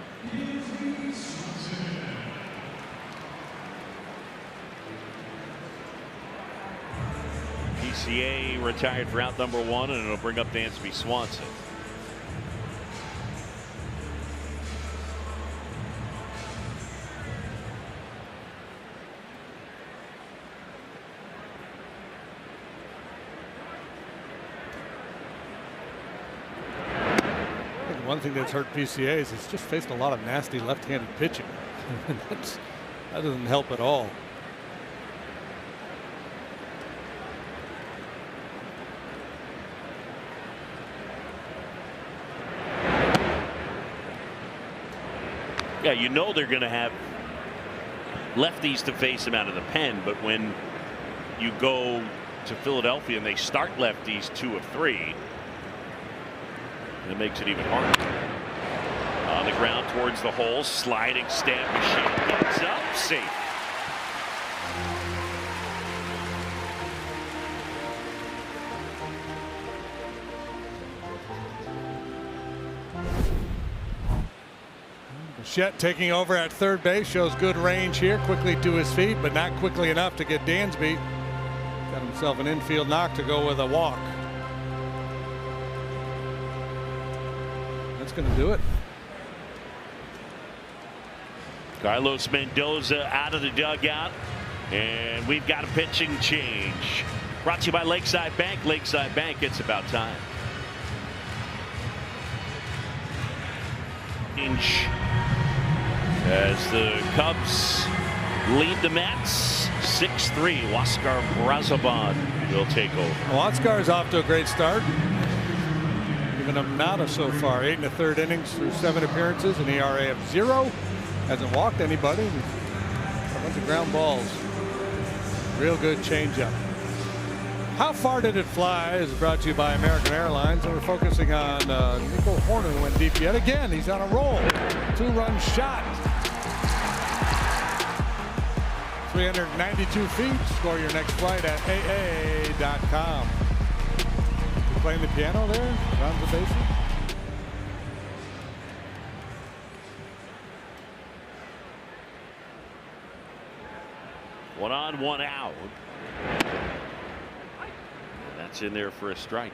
PCA retired for out number 1, and it'll bring up Dansby Swanson. One thing that's hurt PCA is it's just faced a lot of nasty left-handed pitching. That doesn't help at all. Yeah, you know they're going to have lefties to face him out of the pen, but when you go to Philadelphia and they start lefties 2 of 3, it makes it even harder. On the ground towards the hole, sliding stamp machine gets up, safe. Bichette taking over at third base, shows good range here, quickly to his feet, but not quickly enough to get Dansby. Got himself an infield knock to go with a walk. That's going to do it. Carlos Mendoza out of the dugout, and we've got a pitching change. Brought to you by Lakeside Bank. Lakeside Bank, it's about time. As the Cubs lead the Mets 6-3. Oscar Brazoban will take over. Well, Oscar is off to a great start. Given him nada so far. 8 1/3 innings through 7 appearances, an ERA of 0. Hasn't walked anybody. A bunch of ground balls. Real good changeup. How Far Did It Fly is brought to you by American Airlines, and we're focusing on Nico Horner, who went deep yet again. He's on a roll. 2-run shot. 392 feet. Score your next flight at AA.com. You playing the piano there around the basement? One on, one out. That's in there for a strike.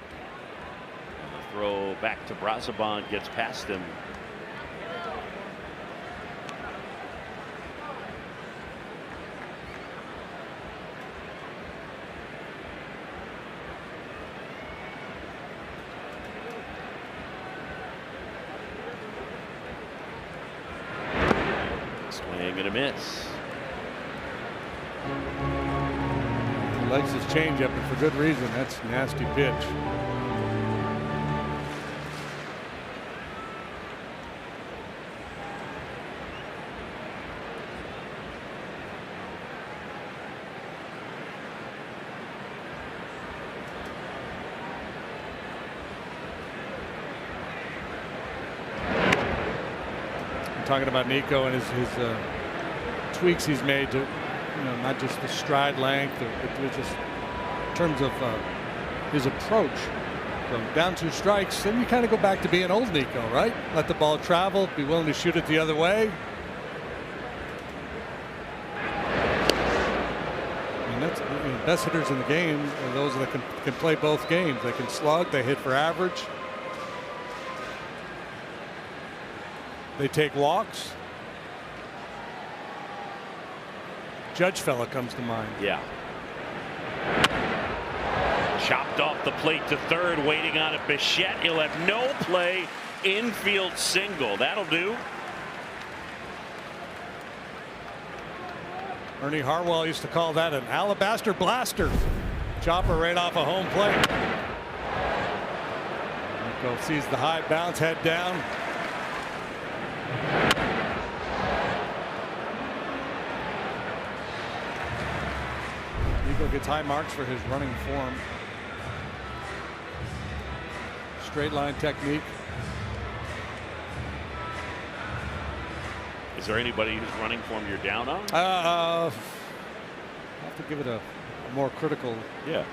And the throw back to Brazoban gets past him. Swing and a miss. He likes his changeup, and for good reason. That's a nasty pitch. I'm talking about Nico and his tweaks he's made to, not just the stride length, but just in terms of his approach. So down 2 strikes, then you kind of go back to being old Nico, right? Let the ball travel, be willing to shoot it the other way. I mean, that's the best hitters in the game are those that can play both games. They can slug, they hit for average. They take walks. Judge fella comes to mind. Yeah. Chopped off the plate to third, waiting on it. Bichette. He'll have no play. Infield single. That'll do. Ernie Harwell used to call that an alabaster blaster. Chopper right off a home plate. Nico sees the high bounce, head down. Nico gets high marks for his running form. Straight line technique. Is there anybody who's running form you're down on? I have to give it a more critical. Yeah.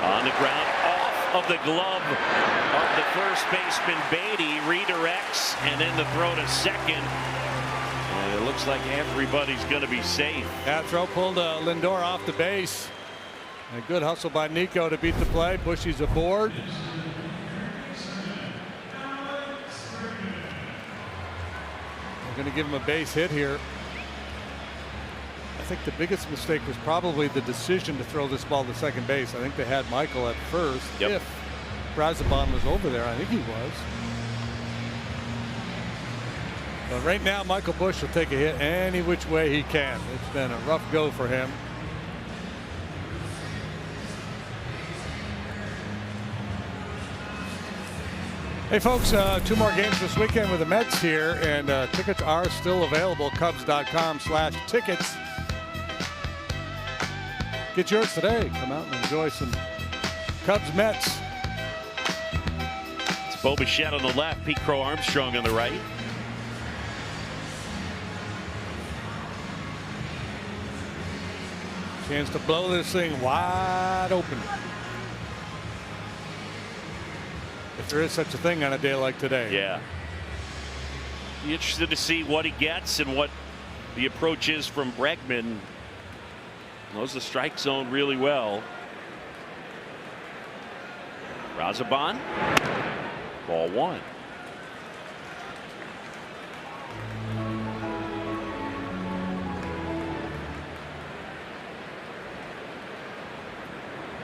On the ground, off of the glove of the first baseman Beatty, redirects, and then the throw to second. And it looks like everybody's going to be safe. Yeah, throw pulled Lindor off the base. A good hustle by Nico to beat the play. Bushy's aboard. We're going to give him a base hit here. I think the biggest mistake was probably the decision to throw this ball to second base. I think they had Michael at first. Yep. If Brazoban was over there, I think he was. But right now, Michael Busch will take a hit any which way he can. It's been a rough go for him. Hey folks, 2 more games this weekend with the Mets here, and tickets are still available. Cubs.com/tickets. Get yours today. Come out and enjoy some Cubs Mets. It's Bo Bichette on the left, Pete Crow Armstrong on the right. Chance to blow this thing wide open. If there is such a thing on a day like today. Yeah. Be interested to see what he gets and what the approach is from Bregman. Knows the strike zone really well. Brazoban. Ball 1.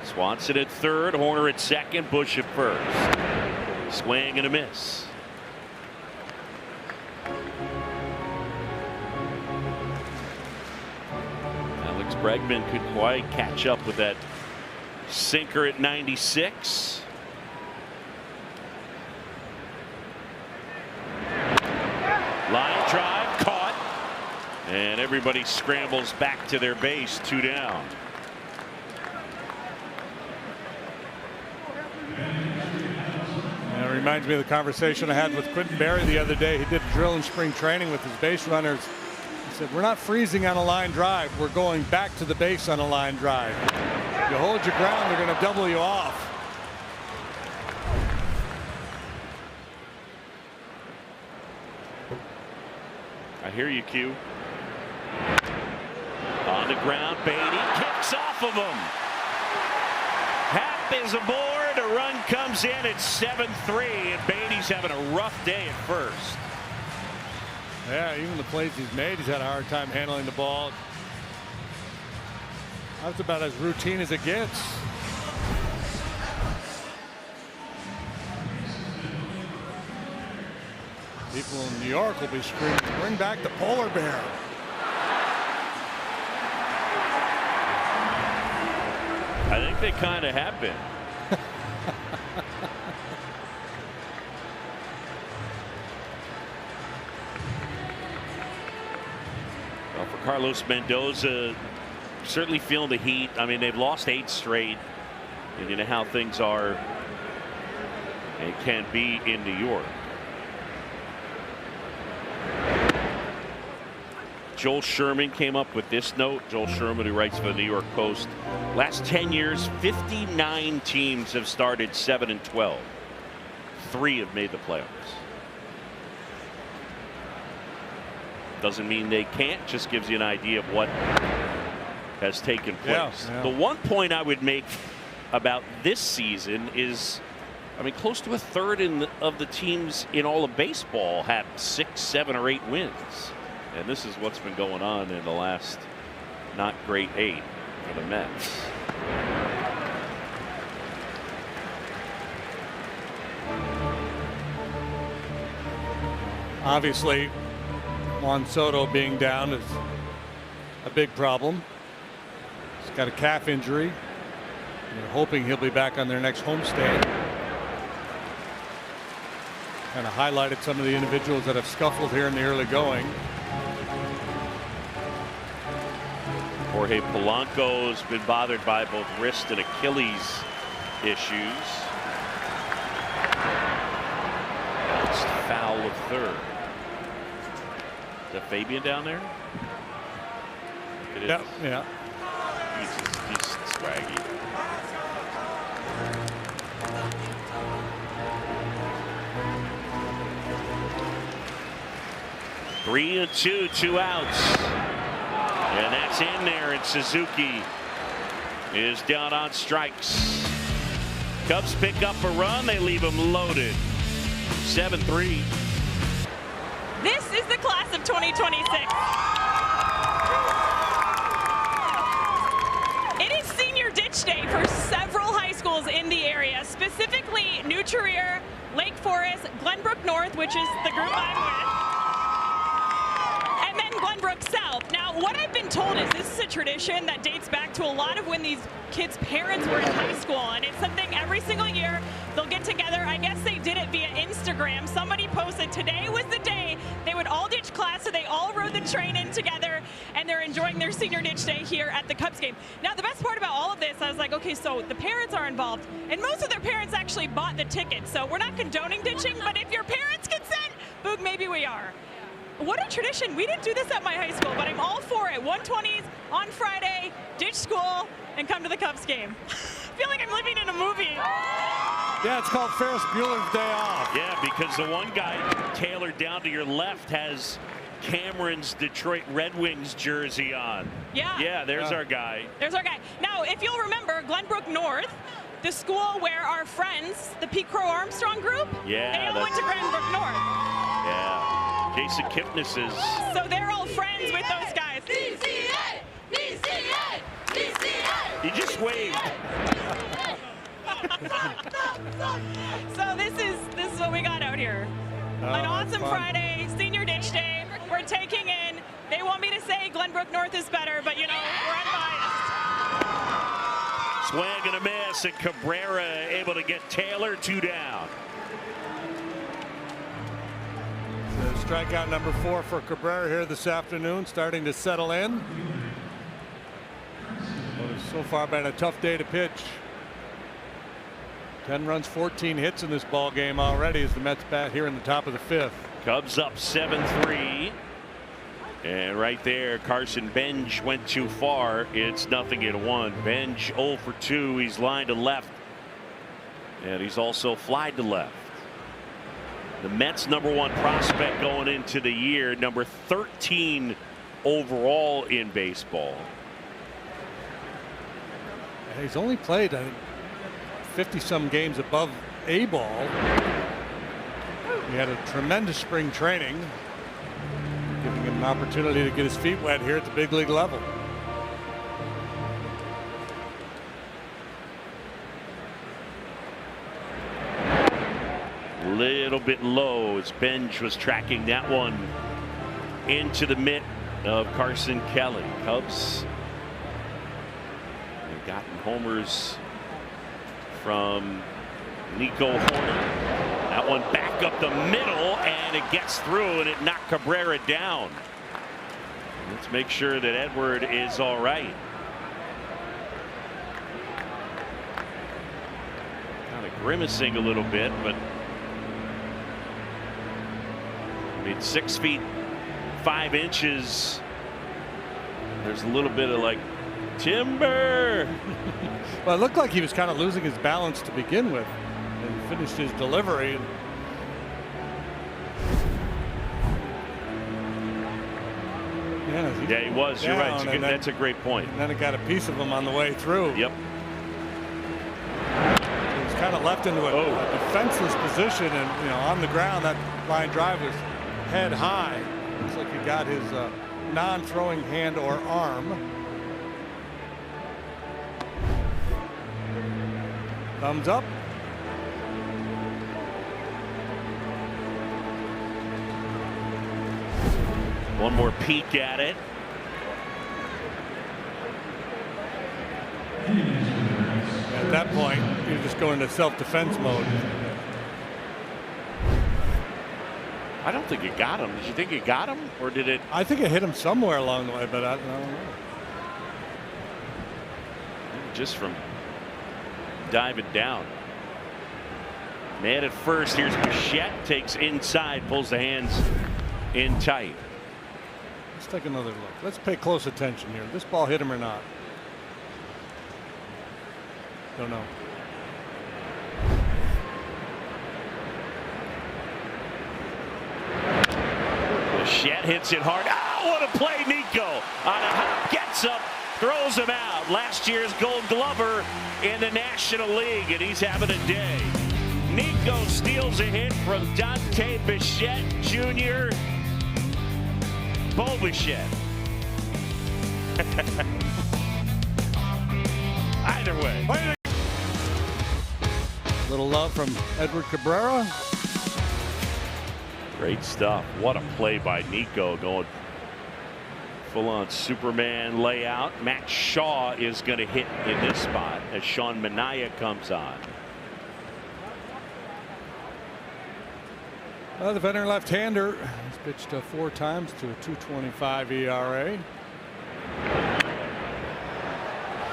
Swanson at third, Horner at second, Busch at first. Swing and a miss. Alex Bregman could quite catch up with that sinker at 96. Line drive caught, and everybody scrambles back to their base. 2 down. It reminds me of the conversation I had with Quentin Berry the other day. He did a drill in spring training with his base runners. He said, we're not freezing on a line drive. We're going back to the base on a line drive. You hold your ground, they're going to double you off. I hear you, Q. On the ground, Beatty kicks off of him. Happ is aboard. A run comes in at 7-3, and Beatty's having a rough day at first. Yeah, even the plays he's made, he's had a hard time handling the ball. That's about as routine as it gets. People in New York will be screaming, bring back the polar bear. I think they kind of have been. Well, for Carlos Mendoza, certainly feeling the heat. I mean, they've lost 8 straight, and you know how things are and can be in New York. Joel Sherman came up with this note. Joel Sherman, who writes for the New York Post. Last 10 years, 59 teams have started 7-12. 3 have made the playoffs. Doesn't mean they can't, just gives you an idea of what has taken place. Yeah. The one point I would make about this season is, I mean, close to a third of the teams in all of baseball had 6, 7, or 8 wins. And this is what's been going on in the last not great 8 for the Mets. Obviously, Juan Soto being down is a big problem. He's got a calf injury. They're hoping he'll be back on their next homestand. Kind of highlighted some of the individuals that have scuffled here in the early going. Jorge Polanco's been bothered by both wrist and Achilles issues. It's foul of third. Is that Fabian down there? It is. Yeah. He's swaggy. Three and two outs. And that's in there, and Suzuki is down on strikes. Cubs pick up a run. They leave him loaded. 7-3. This is the class of 2026. It is senior ditch day for several high schools in the area, specifically New Trier, Lake Forest, Glenbrook North, which is the group I'm with, and then Glenbrook South. Now, what I've been told is this is a tradition that dates back to a lot of when these kids' parents were in high school, and it's something every single year they'll get together. I guess they did it via Instagram. Somebody posted today was the day they would all ditch class, so they all rode the train in together, and they're enjoying their senior ditch day here at the Cubs game. Now, the best part about all of this, I was like, okay, so the parents are involved, and most of their parents actually bought the tickets, so we're not condoning ditching, but if your parents consent, boog, maybe we are. What a tradition. We didn't do this at my high school, but I'm all for it. 120s on Friday, ditch school, and come to the Cubs game. I feel like I'm living in a movie. Yeah, it's called Ferris Bueller's Day Off. Yeah, because the one guy, Taylor, down to your left, has Cameron's Detroit Red Wings jersey on. Yeah, there's our guy. There's our guy. Now, if you'll remember, Glenbrook North, the school where our friends, the Pete Crow Armstrong group, they all went to Glenbrook North. Yeah. Jason Kipnis is. So they're all friends with those guys. DCA! DCA! DCA! He just waved. So this is what we got out here. An awesome Friday, senior ditch day. We're taking in They want me to say Glenbrook North is better, but you know, we're unbiased. Swing and a miss, and Cabrera able to get Taylor 2 down. So strikeout number 4 for Cabrera here this afternoon, starting to settle in. Well, it's so far been a tough day to pitch. 10 runs, 14 hits in this ball game already as the Mets bat here in the top of the 5th. Cubs up 7-3. And right there, Carson Benj went too far. It's 0-1. Benj 0 for 2. He's lined to left. And he's also flied to left. The Mets' #1 prospect going into the year, number 13 overall in baseball. He's only played 50-some games above A ball. He had a tremendous spring training, giving him an opportunity to get his feet wet here at the big league level. Little bit low as Benj was tracking that one into the mitt of Carson Kelly. Cubs have gotten homers from Nico Horner. That one back up the middle, and it gets through, and it knocked Cabrera down. Let's make sure that Edward is all right. Kind of grimacing a little bit, but I mean, 6 feet 5 inches. There's a little bit of like timber. Well, it looked like he was kind of losing his balance to begin with, and finished his delivery. Yeah, he was. You're right. That's a great point. And then it got a piece of him on the way through. Yep. He was kind of left into a defenseless position, and on the ground, that line drive was head high. Looks like he got his non-throwing hand or arm. Thumbs up. One more peek at it. At that point, you're just going into self-defense mode. I don't think it got him. Did you think it got him, or did it? I think it hit him somewhere along the way, but I don't know. Just from diving down. Man at first. Here's Bichette, takes inside, pulls the hands in tight. Let's take another look. Let's pay close attention here. This ball hit him or not? Don't know. Bichette hits it hard. Ah, what a play, Nico. On a hop, gets up, throws him out. Last year's Gold Glover in the National League, and he's having a day. Nico steals a hit from Dante Bichette Jr. Bo Bichette. Either way. Little love from Edward Cabrera. Great stuff. What a play by Nico, going full-on Superman layout. Matt Shaw is going to hit in this spot as Sean Manaea comes on. The veteran left-hander has pitched 4 times to a 2.25 ERA.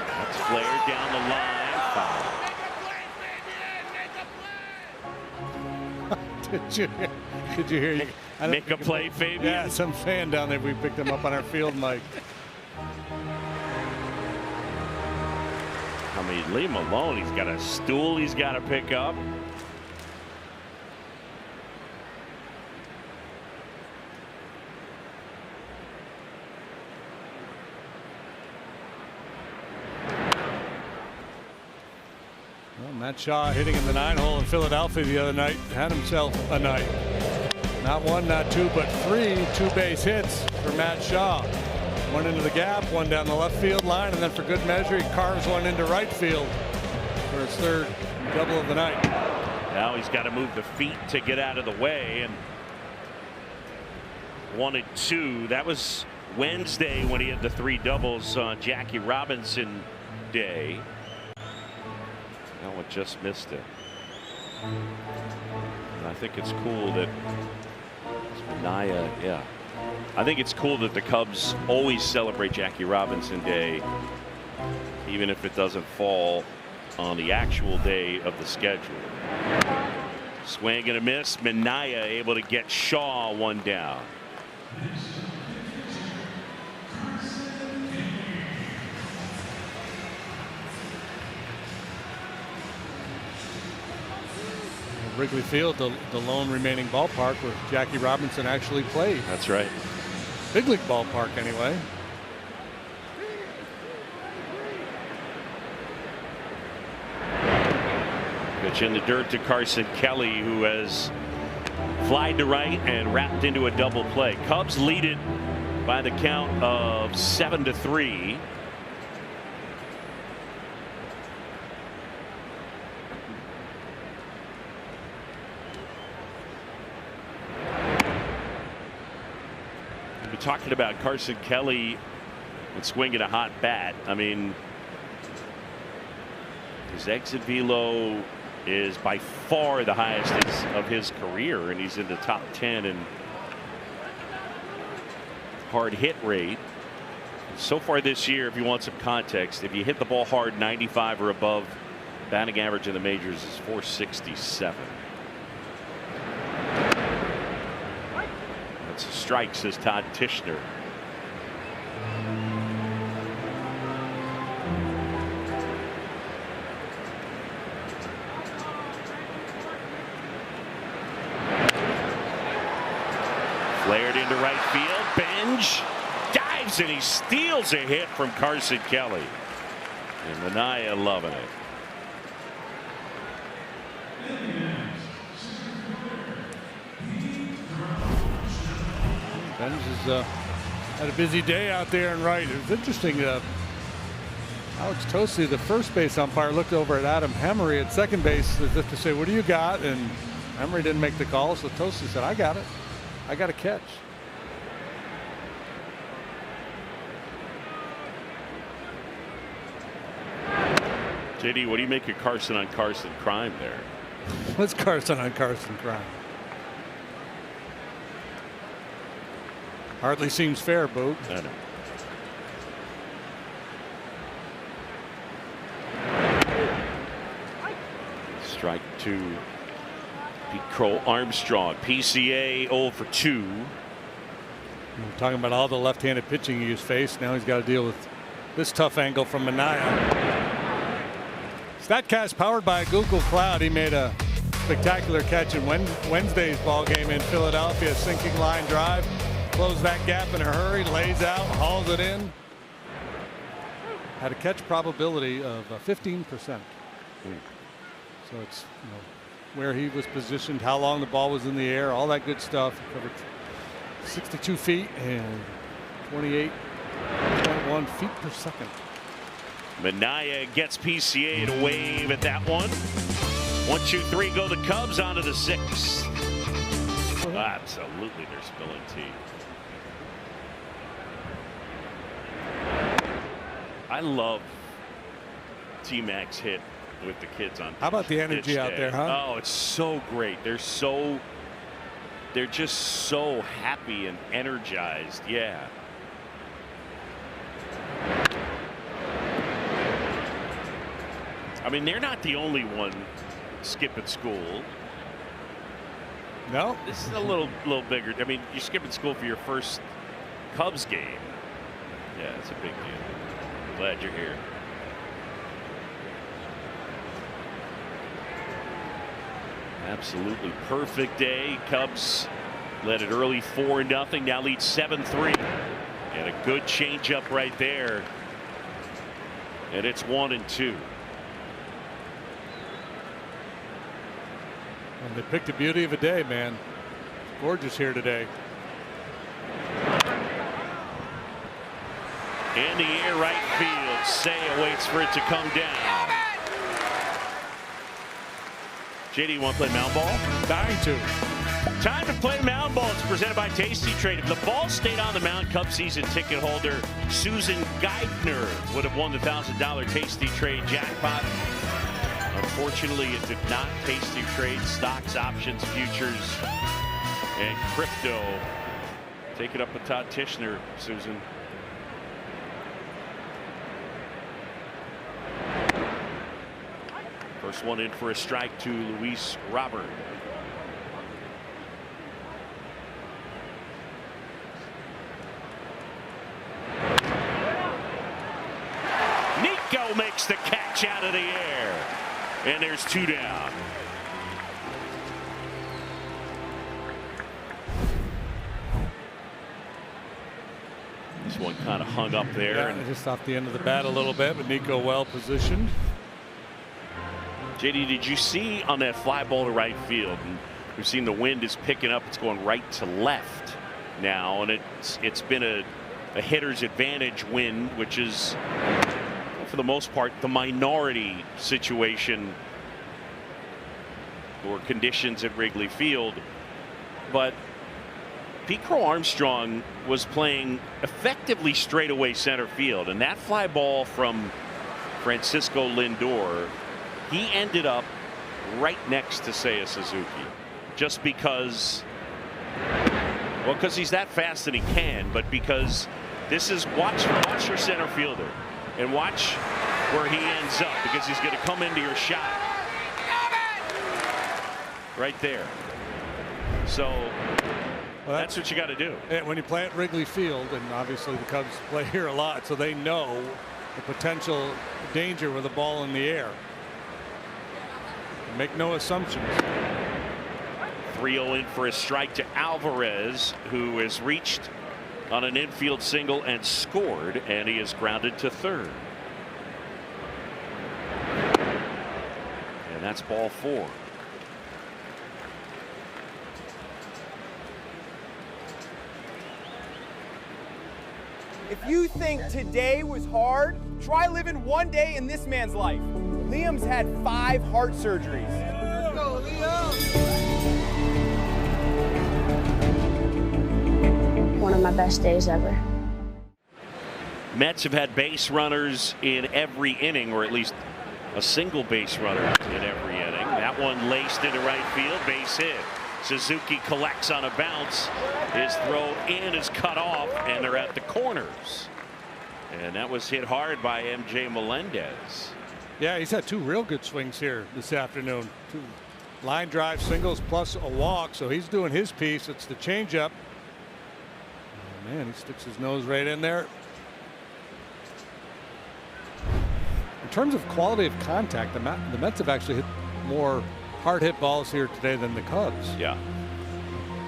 That's flared down the line. Foul. Did you hear? Make a play, Fabian? Yeah, some fan down there. We picked him up on our field mic. I mean, leave him alone. He's got a stool he's got to pick up. Well, Matt Shaw hitting in the 9-hole in Philadelphia the other night had himself a night. Not 1, not 2, but 3 two-base hits for Matt Shaw. 1 into the gap, 1 down the left field line, and then for good measure, he carves 1 into right field for his 3rd double of the night. Now he's got to move the feet to get out of the way, and 1 and 2. That was Wednesday when he had the 3 doubles on Jackie Robinson Day. That one just missed it. And I think it's cool that Minaya, yeah. I think it's cool that the Cubs always celebrate Jackie Robinson Day, even if it doesn't fall on the actual day of the schedule. Swing and a miss. Minaya able to get Shaw 1 down. Wrigley Field, the lone remaining ballpark where Jackie Robinson actually played. That's right. Big league ballpark anyway. Pitch in the dirt to Carson Kelly, who has flied to right and wrapped into a double play. Cubs lead it by the count of 7-3. We're talking about Carson Kelly and swinging a hot bat. I mean, his exit velo is by far the highest of his career, and he's in the top 10 in hard hit rate. So far this year, if you want some context, if you hit the ball hard 95 or above, batting average in the majors is 467. That's a strike, says Todd Tishner. Flared into right field. Benj dives and he steals a hit from Carson Kelly. And Minaya loving it. Benj has had a busy day out there and right. It was interesting. Alex Tosi, the first base umpire, looked over at Adam Hemery at second base as if to say, "What do you got?" And Hemery didn't make the call, so Tosi said, "I got it. I got a catch." JD, what do you make of Carson on Carson crime there? What's Carson on Carson crime? Hardly seems fair, Boog. I know. Strike 2. Pete Crow Armstrong. PCA 0 for 2. We're talking about all the left-handed pitching he's faced. Now he's got to deal with this tough angle from Minaya. StatCast powered by Google Cloud. He made a spectacular catch in Wednesday's ball game in Philadelphia. Sinking line drive. Close that gap in a hurry. Lays out. Hauls it in. Had a catch probability of 15%. So it's where he was positioned, how long the ball was in the air, all that good stuff. Covered 62 feet and 28.1 feet per second. Minaya gets PCA to wave at that one. 1, 2, 3 go the Cubs onto the 6th. Absolutely, they're spilling tea. I love T-Mac's hit with the kids on. How about the energy out there, huh? Oh, it's so great. They're just so happy and energized. Yeah. I mean, they're not the only one skipping school. No. This is a little bigger. I mean, you're skipping school for your first Cubs game. Yeah, it's a big deal. Glad you're here. Absolutely perfect day. Cubs led it early 4-0. Now lead 7-3. And a good changeup right there. And it's 1-2. And they picked a beauty of a day, man. Gorgeous here today. In the air, right field. Seiya waits for it to come down. JD, you want to play mound ball? Dying to. Time to play mound ball. It's presented by Tasty Trade. If the ball stayed on the mound, Cubs season ticket holder Susan Geithner would have won the $1,000 Tasty Trade jackpot. Unfortunately, it did not. Tasty Trade, stocks, options, futures, and crypto. Take it up with Todd Tishner, Susan. First one in for a strike to Luis Robert. Nico makes the catch out of the air. And there's 2 down. This one kind of hung up there. Yeah, and just off the end of the bat a little bit, but Nico well positioned. JD, did you see on that fly ball to right field? And we've seen the wind is picking up. It's going right to left now, and it's been a hitter's advantage wind, which is, for the most part, the minority situation or conditions at Wrigley Field. But Pete Crow Armstrong was playing effectively straightaway center field, and that fly ball from Francisco Lindor, he ended up right next to Seiya Suzuki, just because, well, because he's that fast and he can, but because this is, watch your center fielder and watch where he ends up, because he's going to come into your shot right there. So that's what you got to do. And when you play at Wrigley Field, and obviously the Cubs play here a lot, so they know the potential danger with the ball in the air. Make no assumptions. 3-0 in for a strike to Alvarez, who has reached on an infield single and scored, and he is grounded to third. And that's ball 4. If you think today was hard, try living one day in this man's life. Liam's had 5 heart surgeries. Let's go, Liam! One of my best days ever. Mets have had base runners in every inning, or at least a single base runner in every inning. That one laced into right field, base hit. Suzuki collects on a bounce. His throw in is cut off, and they're at the corners. And that was hit hard by MJ Melendez. Yeah, he's had 2 real good swings here this afternoon. 2 line drive singles plus a walk, so he's doing his piece. It's the changeup. Oh, man, he sticks his nose right in there. In terms of quality of contact, the Mets have actually hit more hard hit balls here today than the Cubs. Yeah.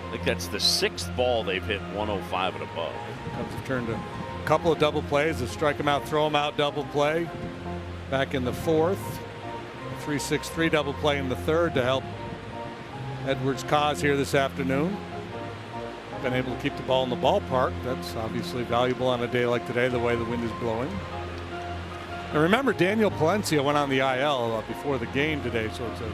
I think that's the 6th ball they've hit 105 and above. Cubs have turned a couple of double plays, a strike him out, throw him out double play back in the 4th. 3-6-3 double play in the 3rd to help Edwards' cause here this afternoon. Been able to keep the ball in the ballpark. That's obviously valuable on a day like today, the way the wind is blowing. And remember, Daniel Palencia went on the IL before the game today, so it's a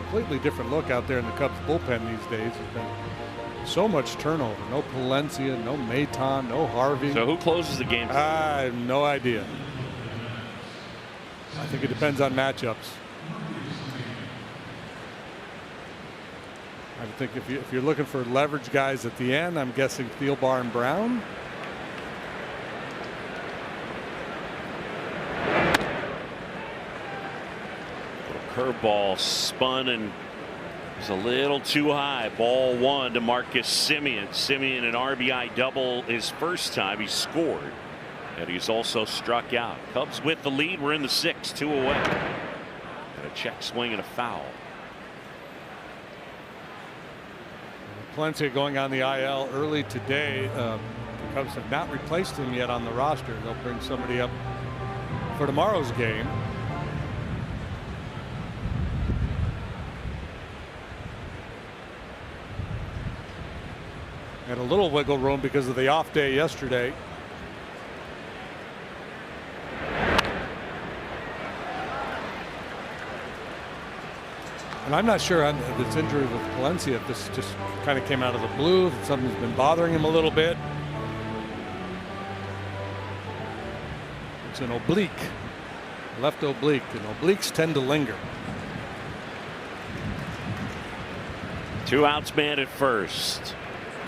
completely different look out there in the Cubs bullpen these days. There's been so much turnover. No Palencia, no Maton, no Harvey. So who closes the game? I have no idea. I think it depends on matchups. I think if you're looking for leverage guys at the end, I'm guessing Thielbar and Brown. Curveball spun and was a little too high. Ball 1 to Marcus Semien. Semien an RBI double his first time he scored, and he's also struck out. Cubs with the lead. We're in the 6th, 2 away. And a check swing and a foul. Palencia going on the IL early today. The Cubs have not replaced him yet on the roster. They'll bring somebody up for tomorrow's game. Had a little wiggle room because of the off day yesterday. And I'm not sure on this injury with Palencia if this just kind of came out of the blue, if something's been bothering him a little bit. It's an oblique, left oblique, and obliques tend to linger. 2 outs, man at first.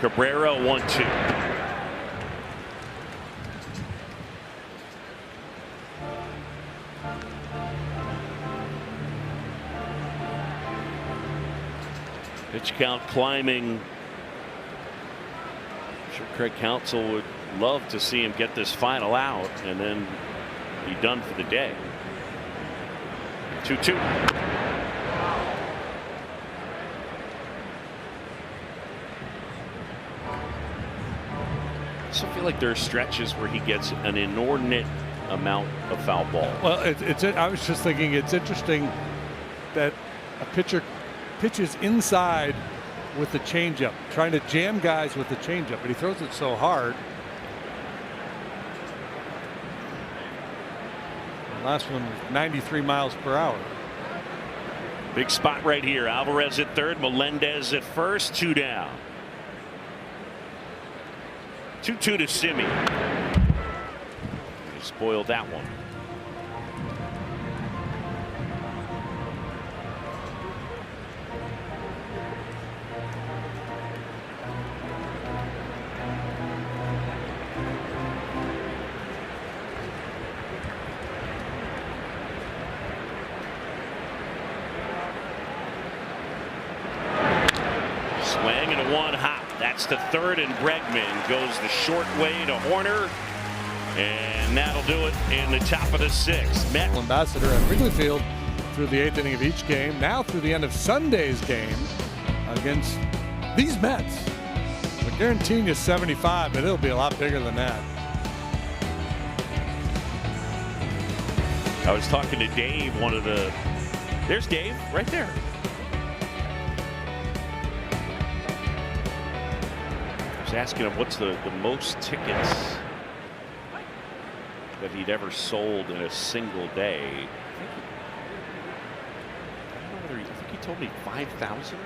Cabrera 1-2. Pitch count climbing. I'm sure Craig Counsell would love to see him get this final out and then be done for the day. 2-2. I also feel like there are stretches where he gets an inordinate amount of foul ball. Well, I was just thinking it's interesting that a pitcher pitches inside with the changeup, trying to jam guys with the changeup, but he throws it so hard. The last one was 93 miles per hour. Big spot right here. Alvarez at third, Melendez at first, 2 down. 2-2 to Simeon. He spoiled that one. Swing and a 1 hop. That's to third, and Bregman goes the short way to Horner, and that'll do it in the top of the 6th. Met Ambassador at Wrigley Field through the 8th inning of each game. Now through the end of Sunday's game against these Mets. We're guaranteeing you 75, but it'll be a lot bigger than that. I was talking to Dave, there's Dave right there. I was asking him what's the most tickets that he'd ever sold in a single day. I think he told me 5,000.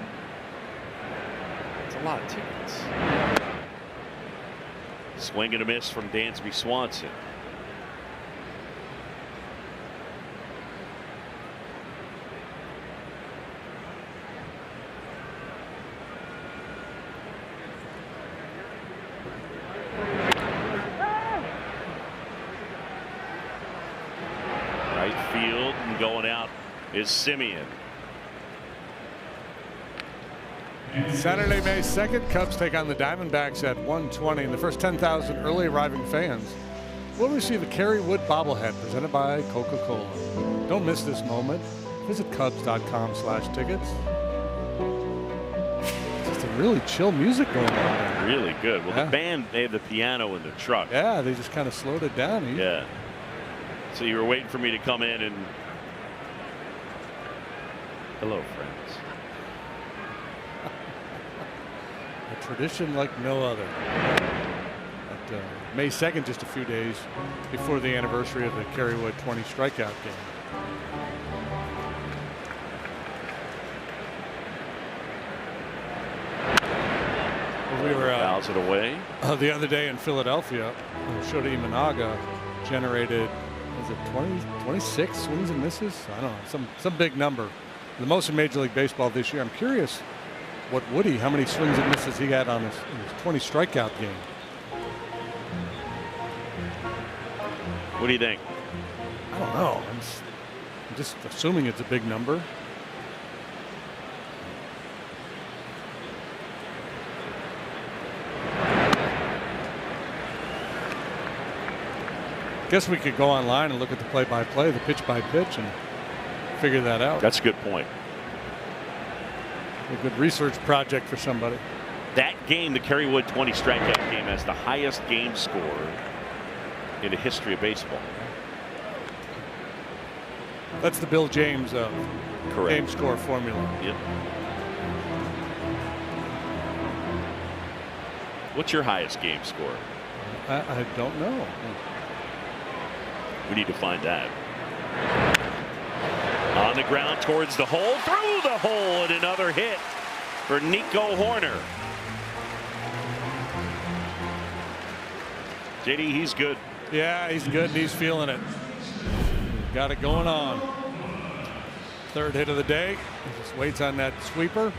That's a lot of tickets. Swing and a miss from Dansby Swanson. Right field, and going out is Simeon. Saturday, May 2nd, Cubs take on the Diamondbacks at 1:20, and the first 10,000 early arriving fans will receive a Kerry Wood bobblehead presented by Coca-Cola. Don't miss this moment. Visit Cubs.com/tickets. Just a really chill music going on there. Really good. Well, yeah. The band, they have the piano in the truck. Yeah, they just kind of slowed it down. Yeah. So you were waiting for me to come in and hello, friends. A tradition like no other. At May 2nd, just a few days before the anniversary of the Kerry Wood 20 strikeout game. We were fouls it away. The other day in Philadelphia. Shota Imanaga generated, was it 26 swings and misses? I don't know, some big number. The most in Major League Baseball this year. I'm curious how many swings and misses he had on in his 20 strikeout game. What do you think? I don't know. I'm just assuming it's a big number. Guess we could go online and look at the play-by-play, the pitch-by-pitch, and figure that out. That's a good point. A good research project for somebody. That game, the Kerry Wood 20 strikeout game, has the highest game score in the history of baseball. That's the Bill James game score formula. Yep. What's your highest game score? I don't know. We need to find that. On On the ground towards the hole, through the hole, and another hit for Nico Horner. JD, he's good. Yeah, he's good and he's feeling it. Got it going on. Third hit of the day. Just waits on that sweeper.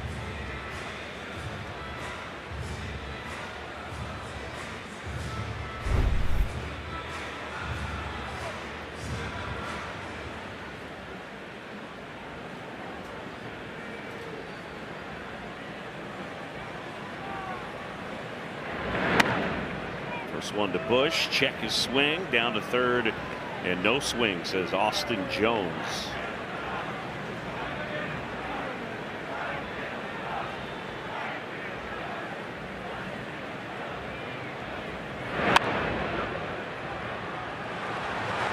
First one to Bush, check his swing, down to third, and no swing, says Austin Jones.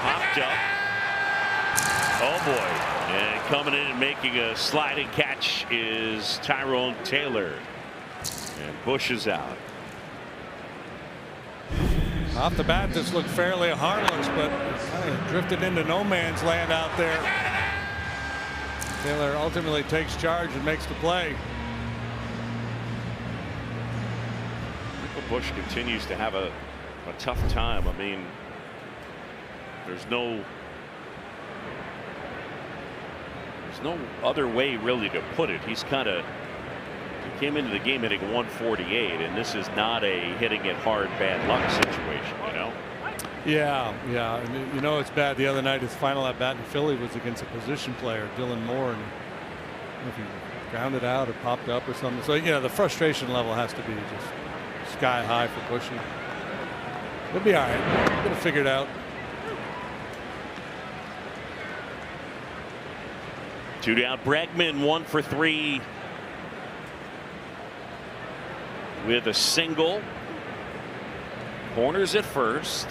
Popped up. Oh boy. And coming in and making a sliding catch is Tyrone Taylor. And Bush is out. Off the bat, this looked fairly harmless, but kind of drifted into no man's land out there. Taylor ultimately takes charge and makes the play. Michael Bush continues to have a tough time. I mean, there's no other way really to put it. He's kind of came into the game hitting 148, and this is not a hitting it hard bad luck situation, you know. Yeah, and you know it's bad. The other night his final at bat in Philly was against a position player, Dylan Moore, and if he grounded out or popped up or something. So the frustration level has to be just sky high for Bushy. He'll be all right. We're gonna figure it out. Two down. Bregman 1 for 3 with a single. Corners at first.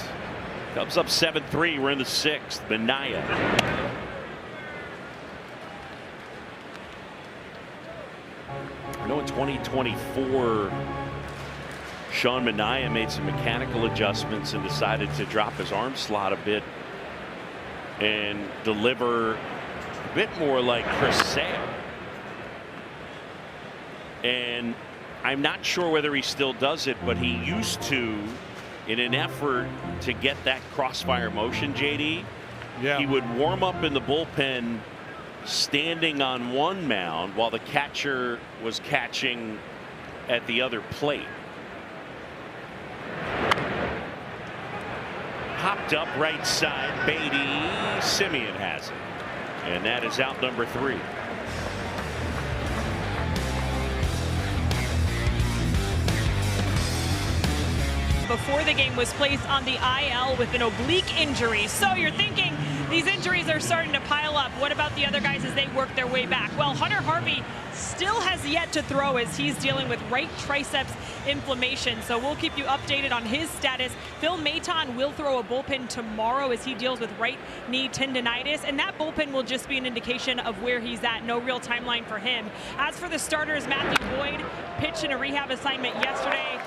Cubs up 7-3. We're in the 6th. Minaya. I know in 2024 Sean Minaya made some mechanical adjustments and decided to drop his arm slot a bit and deliver a bit more like Chris Sale. And I'm not sure whether he still does it, but he used to, in an effort to get that crossfire motion, JD. Yeah. He would warm up in the bullpen standing on one mound while the catcher was catching at the other plate. Popped up right side. Beatty. Simeon has it. And that is out number 3. Before the game was placed on the IL with an oblique injury. So you're thinking these injuries are starting to pile up. What about the other guys as they work their way back? Well, Hunter Harvey still has yet to throw as he's dealing with right triceps inflammation. So we'll keep you updated on his status. Phil Maton will throw a bullpen tomorrow as he deals with right knee tendonitis. And that bullpen will just be an indication of where he's at. No real timeline for him. As for the starters, Matthew Boyd pitched in a rehab assignment yesterday.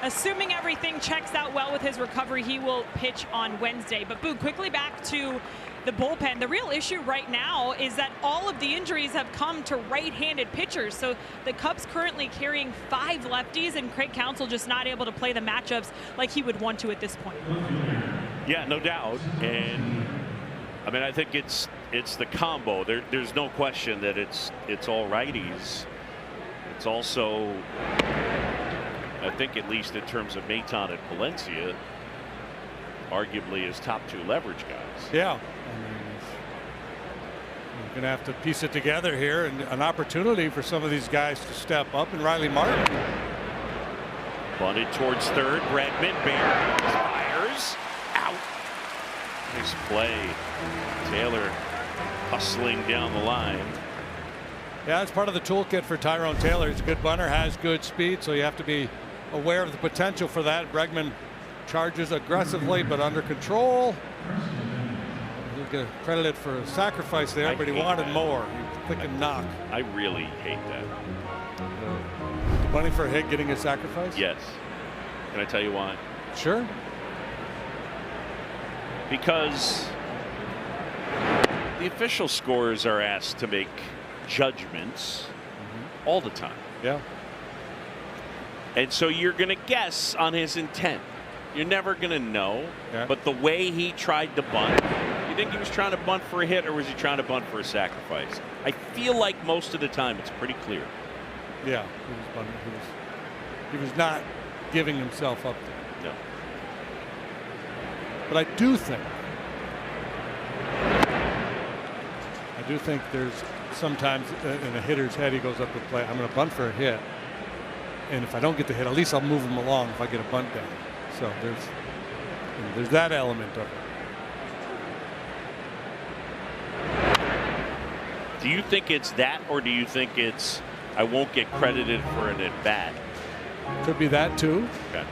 Assuming everything checks out well with his recovery, he will pitch on Wednesday. But Boo, quickly back to the bullpen. The real issue right now is that all of the injuries have come to right-handed pitchers. So the Cubs currently carrying 5 lefties, and Craig Counsell just not able to play the matchups like he would want to at this point. Yeah, no doubt. And I mean, I think it's the combo. There's no question that it's all righties. It's also, I think, at least in terms of Maton and Palencia, arguably his top 2 leverage guys. Yeah. I mean, you're going to have to piece it together here, and an opportunity for some of these guys to step up. And Riley Martin. Bunted towards third. Bregman fires out. Nice play. Taylor hustling down the line. Yeah, it's part of the toolkit for Tyrone Taylor. He's a good bunter, has good speed, so you have to be aware of the potential for that. Bregman charges aggressively but under control. He'll get credited for a sacrifice there, but he wanted more. He pick and knock. I really hate that. Bunting for a hit, getting a sacrifice? Yes. Can I tell you why? Sure. Because The official scorers are asked to make judgments all the time. Yeah. And so you're going to guess on his intent. You're never going to know. Yeah. But the way he tried to bunt, you think he was trying to bunt for a hit or was he trying to bunt for a sacrifice? I feel like most of the time it's pretty clear. Yeah. He was not giving himself up there. No. But I do think there's sometimes in a hitter's head he goes up to the plate, I'm going to bunt for a hit. And if I don't get the hit, at least I'll move him along if I get a bunt down. So there's that element of it. Do you think it's that, or do you think it's I won't get credited for an at bat? Could be that too. Okay.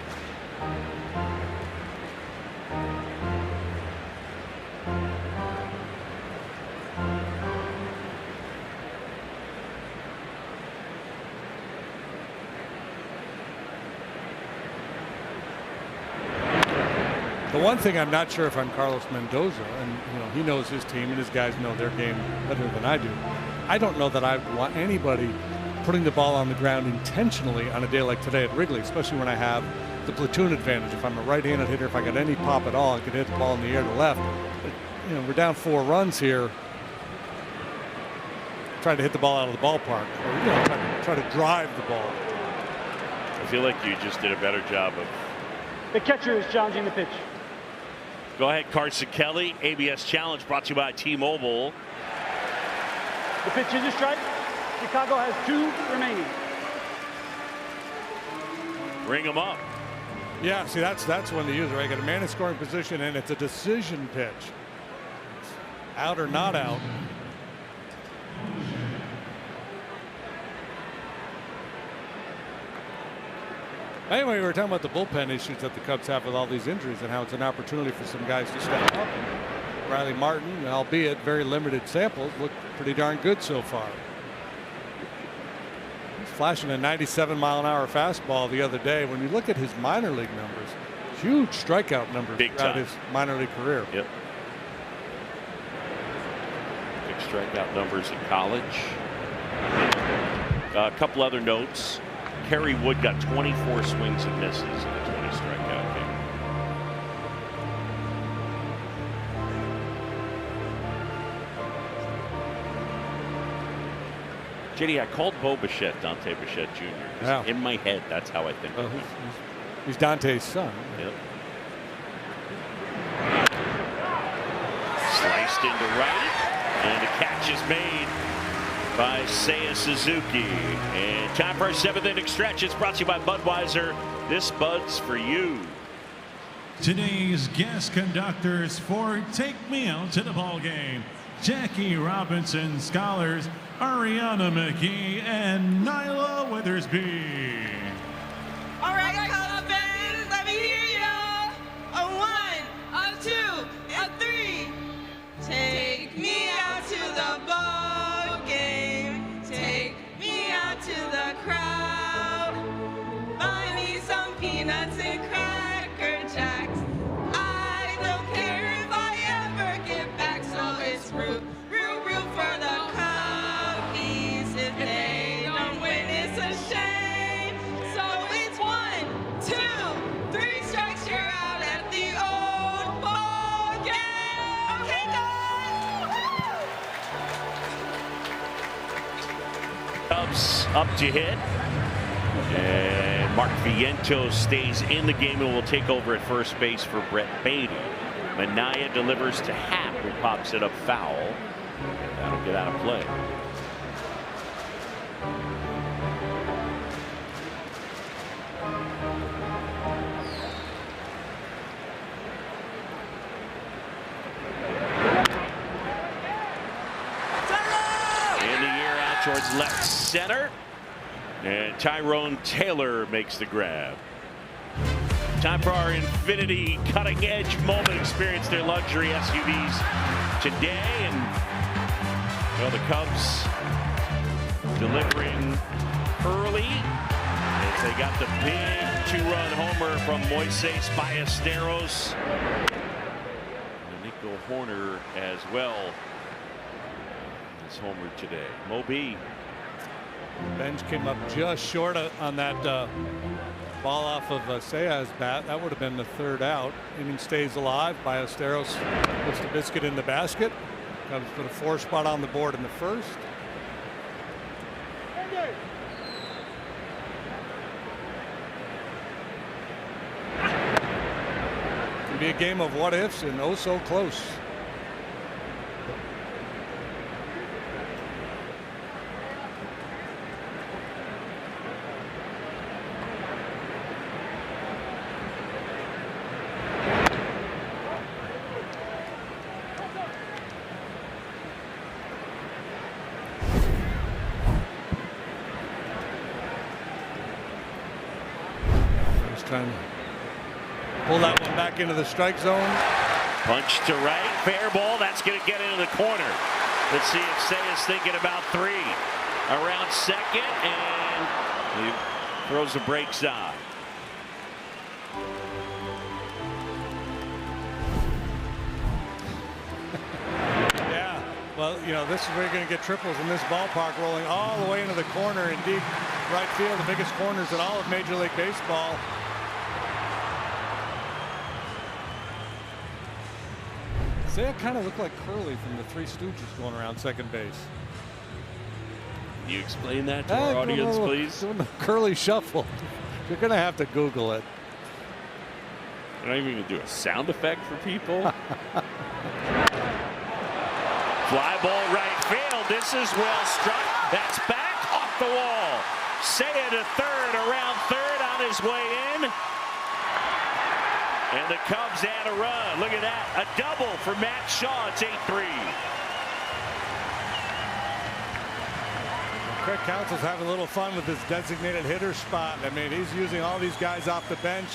The one thing I'm not sure if I'm Carlos Mendoza, and he knows his team and his guys know their game better than I do. I don't know that I want anybody putting the ball on the ground intentionally on a day like today at Wrigley, especially when I have the platoon advantage. If I'm a right-handed hitter, if I got any pop at all, I could hit the ball in the air to left. But, we're down 4 runs here. Trying to hit the ball out of the ballpark, or try to drive the ball. I feel like you just did a better job of. The catcher is challenging the pitch. Go ahead, Carson Kelly. ABS Challenge brought to you by T-Mobile. The pitch is a strike. Chicago has 2 remaining. Ring him up. Yeah, see, that's when to use it, right? Got a man in scoring position, and it's a decision pitch. Out or not out. Anyway, we were talking about the bullpen issues that the Cubs have with all these injuries and how it's an opportunity for some guys to step up. Riley Martin, albeit very limited samples, looked pretty darn good so far. He's flashing a 97-mile-an-hour fastball the other day. When you look at his minor league numbers, huge strikeout numbers throughout his minor league career. Yep. Big strikeout numbers in college. A couple other notes. Kerry Wood got 24 swings and misses in the 20 strikeout game. JD, I called Bo Bichette Dante Bichette Jr. Yeah. In my head, that's how I think. He's Dante's son. Yep. Sliced into right, and the catch is made by Seiya Suzuki. And time for our 7th inning stretch. It's brought to you by Budweiser. This Bud's for you. Today's guest conductors for Take Me Out to the Ball Game: Jackie Robinson Scholars, Ariana McGee, and Nyla Withersby. All right, Cubs fans, let me hear ya. A 1, a 2, a 3. Take me out to the ball game. Take me out to the crowd. Buy me some peanuts and Cracker Jacks. I don't care if I ever get back, so it's root for the Cubbies. If they don't win, it's a shame. So it's 1, 2, 3 strikes, you're out at the old ball game. Okay, guys. Cubs up to hit. And Mark Vientos stays in the game and will take over at first base for Brett Beatty. Minaya delivers to Happ, who pops it up foul. And that'll get out of play. In the air out towards left center. And Tyrone Taylor makes the grab. Time for our Infinity cutting edge moment. Experience their luxury SUVs today. And well, the Cubs delivering early as they got the big 2-run homer from Moises Ballesteros. And Nico Horner as well his homer today. Moby. Bench came up just short on that ball off of Sea's bat. That would have been the 3rd out. Inning stays alive. Ballesteros puts the biscuit in the basket. Comes for the 4 spot on the board in the 1st. It'll be a game of what ifs and oh so close. Trying to pull that one back into the strike zone. Punch to right, fair ball. That's going to get into the corner. Let's see if Say is thinking about 3. Around second, and he throws the brakes on. Yeah, well, you know, this is where you're going to get triples in this ballpark, rolling all the way into the corner in deep right field, the biggest corners in all of Major League Baseball. Say it kind of looked like Curly from the Three Stooges going around second base. Can you explain that to our audience, please? Doing the Curly shuffle. You're going to have to Google it. You're not even going to do a sound effect for people. Fly ball right field. This is well struck. That's back off the wall. Say it to 3rd, around 3rd on his way in. And the Cubs add a run. Look at that. A double for Matt Shaw. It's 8-3. Craig Counsell's having a little fun with his designated hitter spot. I mean, he's using all these guys off the bench.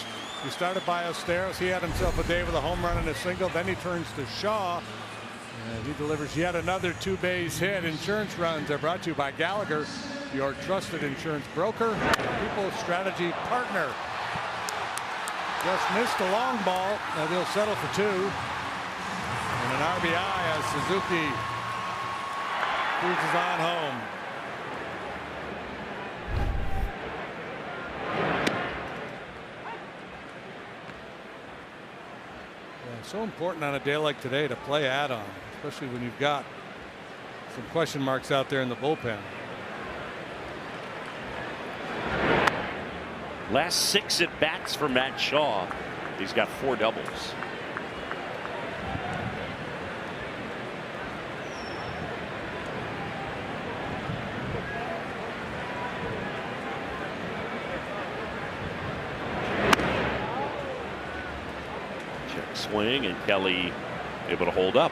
He started Ballesteros. He had himself a day with a home run and a single. Then he turns to Shaw. And he delivers yet another 2-base hit. Insurance runs are brought to you by Gallagher, your trusted insurance broker, people's strategy partner. Just missed a long ball. They'll settle for 2. And an RBI as Suzuki cruises on home. Yeah, so important on a day like today to play add-on, especially when you've got some question marks out there in the bullpen. Last 6 at bats for Matt Shaw. He's got 4 doubles. Check swing, and Kelly able to hold up.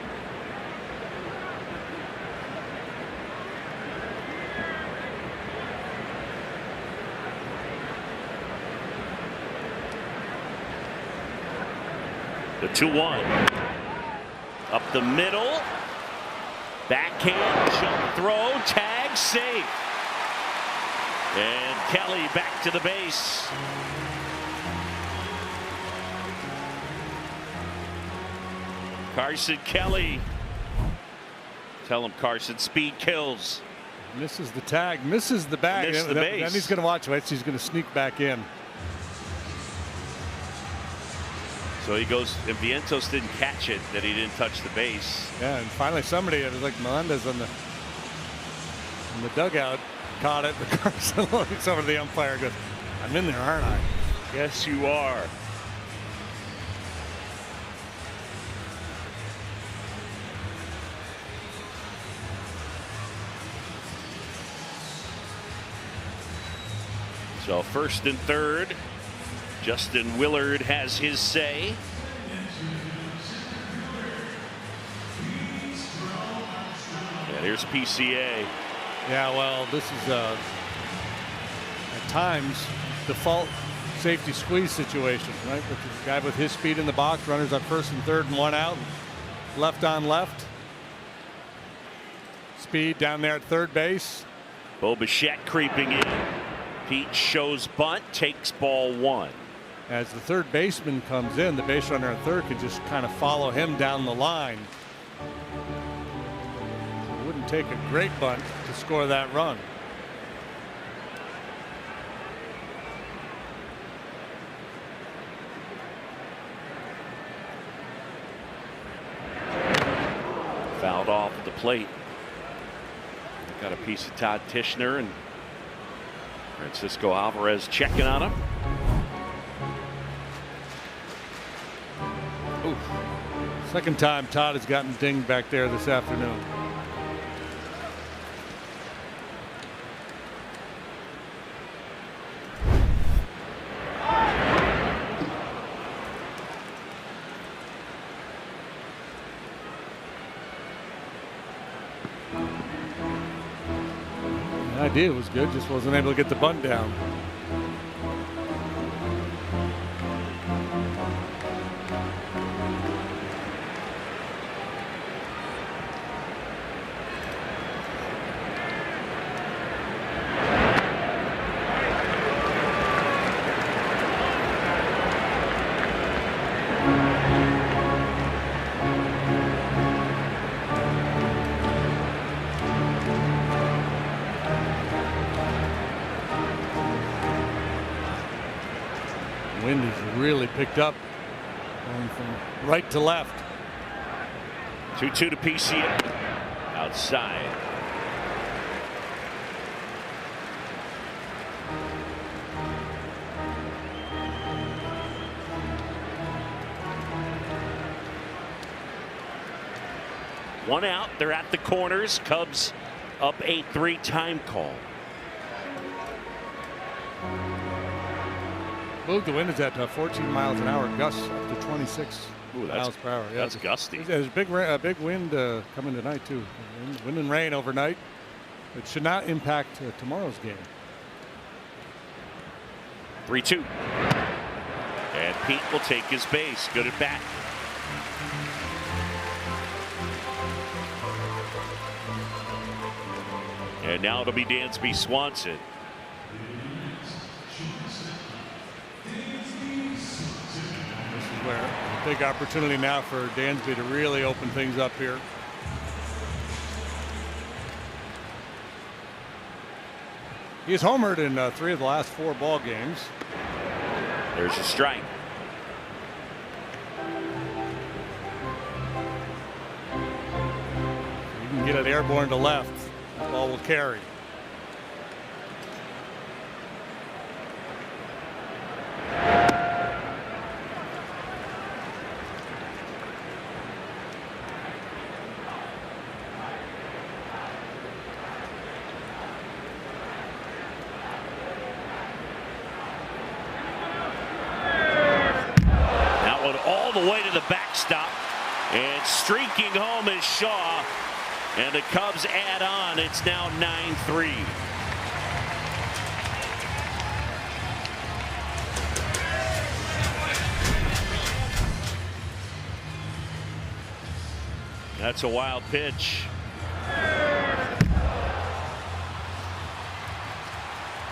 The 2-1. Up the middle. Backhand, jump throw, tag, safe. And Kelly back to the base. Carson Kelly. Tell him, Carson, speed kills. Misses the tag, misses the bag. Missed the base. Then he's going to watch. He's going to sneak back in. So he goes, if Vientos didn't catch it, that he didn't touch the base. Yeah, and finally somebody, it was like Melendez in the dugout, caught it. But Carson looks over to the umpire and goes, I'm in there, aren't I? Yes, you are. So 1st and 3rd. Justin Willard has his say. And here's PCA. Yeah, well, this is at times default safety squeeze situation, right? With the guy with his speed in the box, runners on 1st and 3rd and 1 out, left on left. Speed down there at 3rd base. Bo Bichette creeping in. Pete shows bunt, takes ball 1. As the 3rd baseman comes in, the base runner at 3rd can just kind of follow him down the line. It wouldn't would take a great bunt to score that run. Fouled off at the plate. Got a piece of Todd Tishner, and Francisco Alvarez checking on him. Ooh. Second time Todd has gotten dinged back there this afternoon. The idea was good, just wasn't able to get the bunt down. Wind has really picked up, going from right to left. 2-2 to PCA. Outside. One out. They're at the corners. Cubs up 8-3. Time call. Boog, the wind is at 14 miles an hour, gusts up to 26 miles per hour. Yeah, that's gusty. There's a big wind coming tonight too. Wind and rain overnight. It should not impact tomorrow's game. 3-2. And Pete will take his base. Good at bat. And now it'll be Dansby Swanson. Where a big opportunity now for Dansby to really open things up here. He's homered in 3 of the last 4 ball games. There's a strike. You can get it airborne to left. The ball will carry. Way to the backstop, and streaking home is Shaw, and the Cubs add on. It's now 9-3. That's a wild pitch.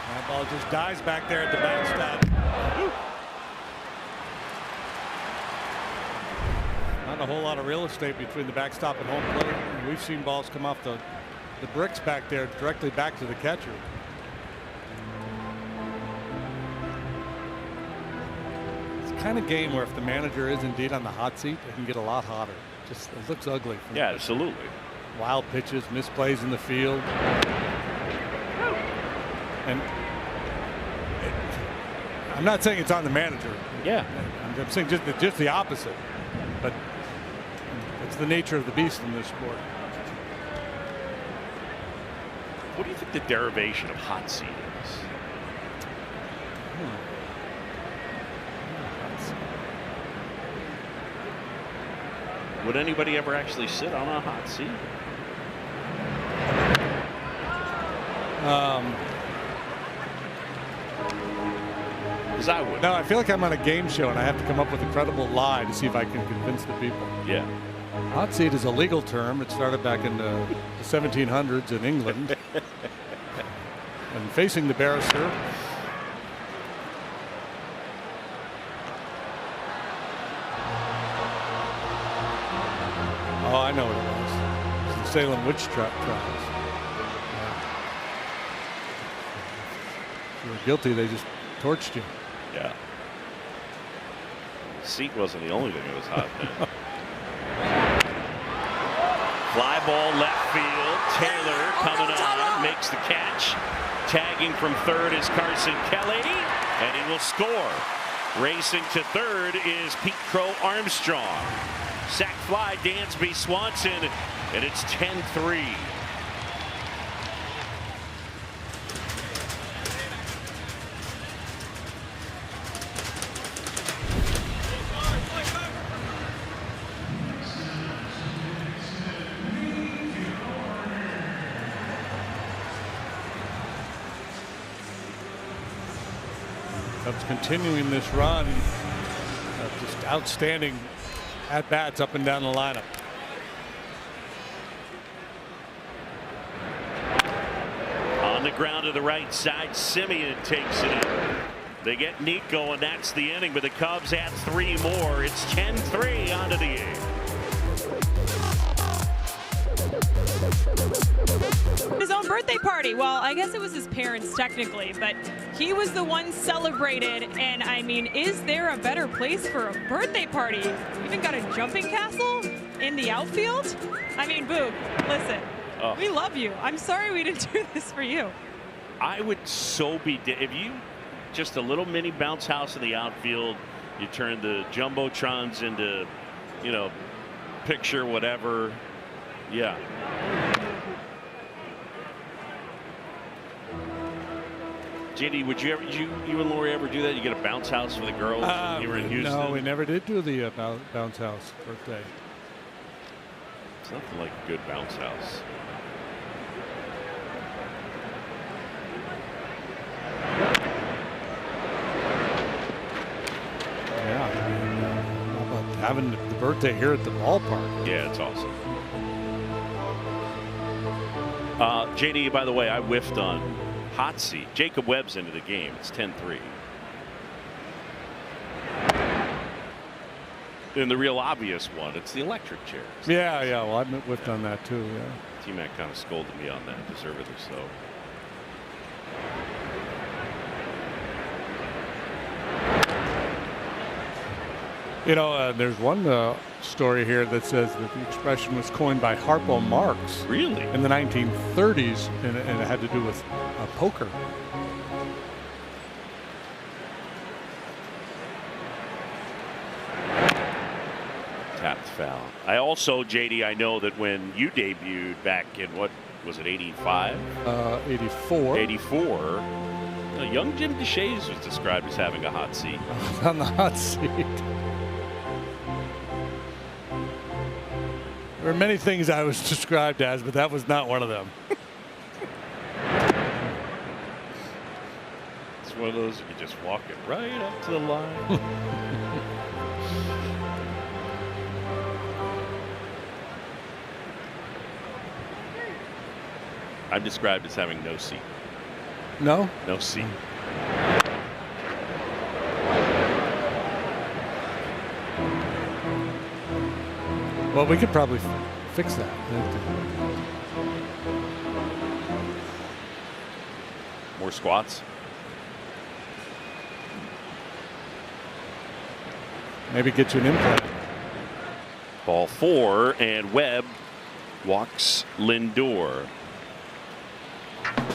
That ball just dies back there at the backstop. Not a whole lot of real estate between the backstop and home plate. We've seen balls come off the bricks back there directly back to the catcher. It's the kind of game where if the manager is indeed on the hot seat, it can get a lot hotter. Just it looks ugly. Yeah, absolutely. Wild pitches, misplays in the field. And I'm not saying it's on the manager. Yeah. I'm saying just the opposite. But it's the nature of the beast in this sport. What do you think the derivation of hot seat is? Would anybody ever actually sit on a hot seat? Because I would. No, I feel like I'm on a game show and I have to come up with a credible lie to see if I can convince the people. Yeah. Hot seat is a legal term. It started back in the 1700s in England. And facing the barrister. Oh, I know what it was. It's the Salem witch trials. If you were guilty, they just torched you. Yeah. Seat wasn't the only thing that was hot then. Fly ball left field. Taylor coming on, makes the catch. Tagging from third is Carson Kelly, and he will score. Racing to third is Pete Crow Armstrong. Sac fly, Dansby Swanson, and it's 10-3. Cubs continuing this run. Just outstanding at-bats up and down the lineup. On the ground to the right side, Simeon takes it in. They get Nico, and that's the inning, but the Cubs add 3 more. It's 10-3 onto the 8th. His own birthday party. Well, I guess it was his parents technically, but he was the one celebrated. And I mean, is there a better place for a birthday party? Even got a jumping castle in the outfield. I mean, Boog, listen, we love you. I'm sorry we didn't do this for you. I would so be if you just a little mini bounce house in the outfield. You turn the jumbotrons into, you know, picture whatever. Yeah. JD, would you ever, you and Lori ever do that? You get a bounce house for the girls when you were in Houston? No, we never did do the bounce house birthday. It's nothing like a good bounce house. Yeah. How about having the birthday here at the ballpark? Yeah, it's awesome. JD, by the way, I whiffed on hot seat. Jacob Webb's into the game. It's 10-3. And the real obvious one, it's the electric chairs. Yeah. Well, I whiffed on that too. Yeah. T-Mac kind of scolded me on that, deservedly so. You know, there's one story here that says that the expression was coined by Harpo Marx. Really? In the 1930s, and it had to do with poker. Tapped foul. I also, JD, I know that when you debuted back in, what was it, 85? 84. 84. Young Jim DeShays was described as having a hot seat. On the hot seat. There were many things I was described as, but that was not one of them. It's one of those you can just walk it right up to the line. I'm described as having no seat. No? No seat. Well, we could probably fix that. More squats. Maybe get you an implant. Ball 4, and Webb walks Lindor.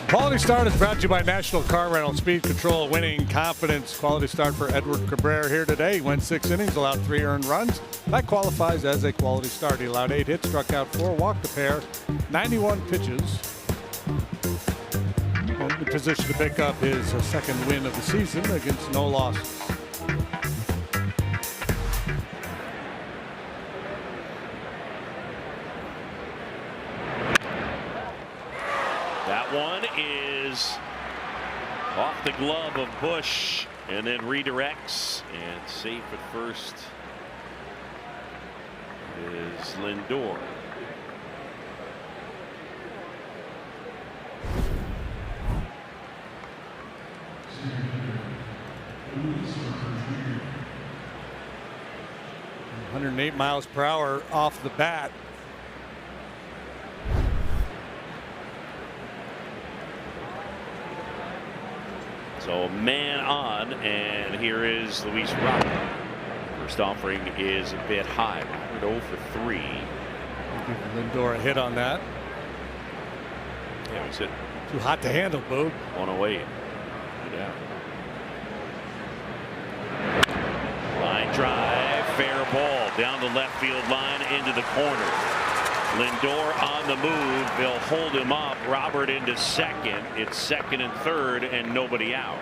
Quality Start is brought to you by National Car Rental. Speed, control, winning, confidence. Quality Start for Edward Cabrera here today. He went 6 innings, allowed 3 earned runs. That qualifies as a quality start. He allowed 8 hits, struck out 4, walked a pair, 91 pitches. And in position to pick up his second win of the season against no losses. That one is off the glove of Bush, and then redirects, and safe at first is Lindor. .108 miles per hour off the bat. So man on, and here is Luis Robert. First offering is a bit high. Robert 0 for 3. Give Lindor a hit on that. Yeah, he's hit Too hot to handle, Boog. 108. Yeah. Line drive, fair ball down the left field line into the corner. Lindor on the move. They'll hold him up. Robert into second. It's second and third, and nobody out.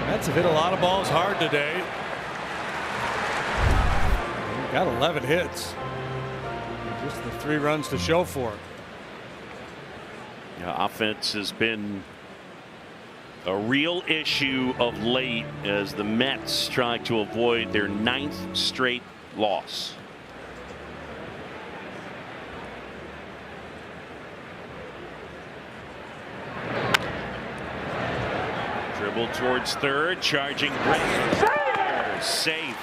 Mets have hit a lot of balls hard today. Got 11 hits. Just the 3 runs to show for it. Yeah, offense has been a real issue of late as the Mets try to avoid their 9th straight loss. Dribble towards third, charging Brett. Safe.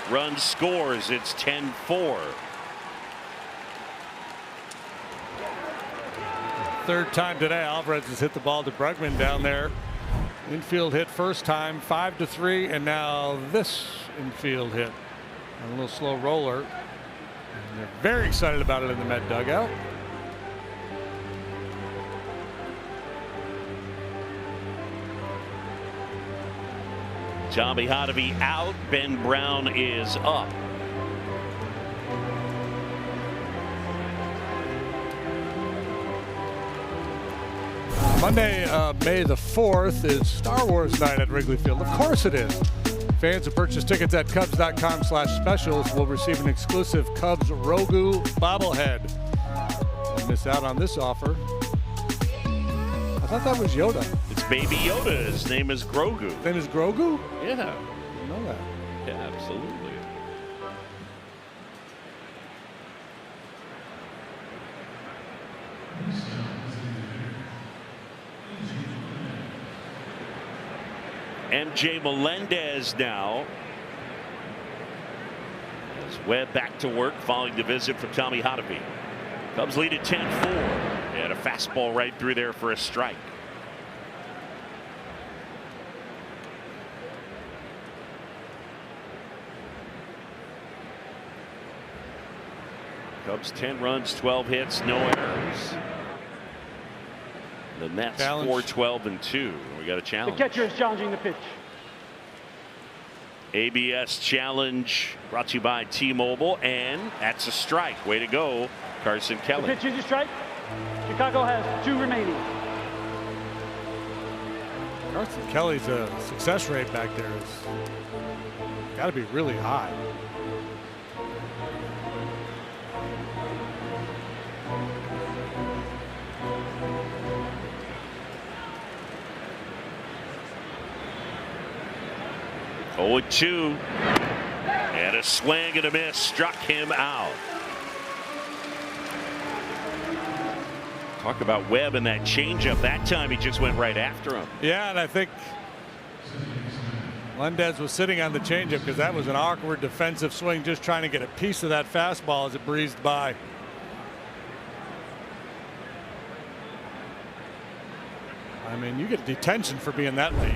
Run scores. It's 10-4. Third time today, Alvarez has hit the ball to Bregman down there. Infield hit first time, 5-3, and now this infield hit. A little slow roller. And they're very excited about it in the Met dugout. Tommy Hotovy out. Ben Brown is up. Monday, May the 4th is Star Wars night at Wrigley Field. Of course it is. Fans who purchase tickets at Cubs.com/specials will receive an exclusive Cubs Grogu bobblehead. Don't miss out on this offer. I thought that was Yoda. It's Baby Yoda. His name is Grogu. His name is Grogu? Yeah. I didn't know that. Yeah, absolutely. MJ Melendez now. As Webb back to work following the visit from Tommy Hotovy. Cubs lead at 10-4. And a fastball right through there for a strike. Cubs 10 runs, 12 hits, no errors. The Mets 4-12-2. We got a challenge. The catcher is challenging the pitch. ABS challenge brought to you by T-Mobile, and that's a strike. Way to go, Carson Kelly. The pitch is a strike. Chicago has 2 remaining. Carson Kelly's success rate back there is got to be really high. Oh, 2 and a swing and a miss struck him out. Talk about Webb and that changeup. That time he just went right after him. Yeah, and I think Melendez was sitting on the changeup because that was an awkward defensive swing, just trying to get a piece of that fastball as it breezed by. I mean, you get detention for being that late.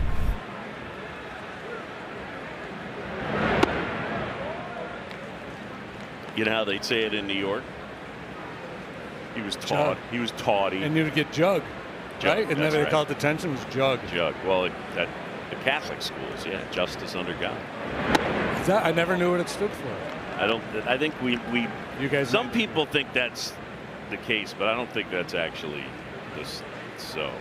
You know how they say it in New York? He was taught. He was taughty. And you would get jug, right? And then they called detention was jug. Jug. Well, at the Catholic schools, yeah, justice under God. I never knew what it stood for. I think we. You guys. Some people think that's the case, but I don't think that's actually this. So.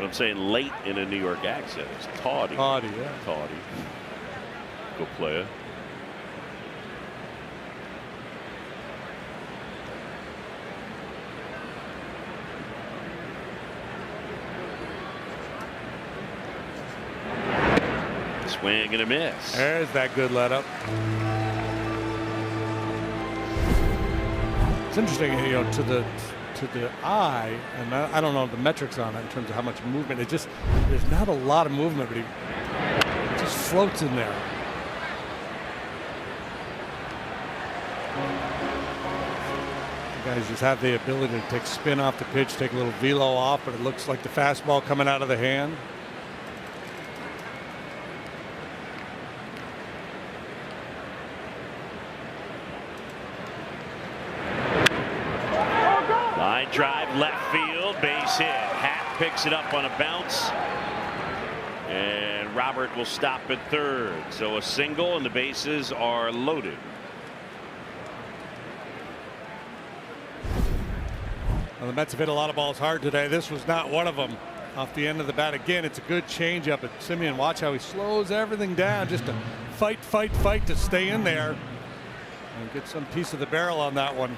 I'm saying late in a New York accent. It's tawdy. Tawdy, yeah. Tawdy. Go player. Swing and a miss. There's that good let up. It's interesting, to the eye, and I don't know the metrics on it in terms of how much movement. There's not a lot of movement, but he just floats in there. Guys just have the ability to take spin off the pitch, take a little velo off, but it looks like the fastball coming out of the hand. Line drive, left field, base hit. Happ picks it up on a bounce, and Robert will stop at third. So a single, and the bases are loaded. Well, the Mets have hit a lot of balls hard today. This was not one of them. Off the end of the bat again. It's a good changeup. But Simeon, watch how he slows everything down just to fight to stay in there and get some piece of the barrel on that one.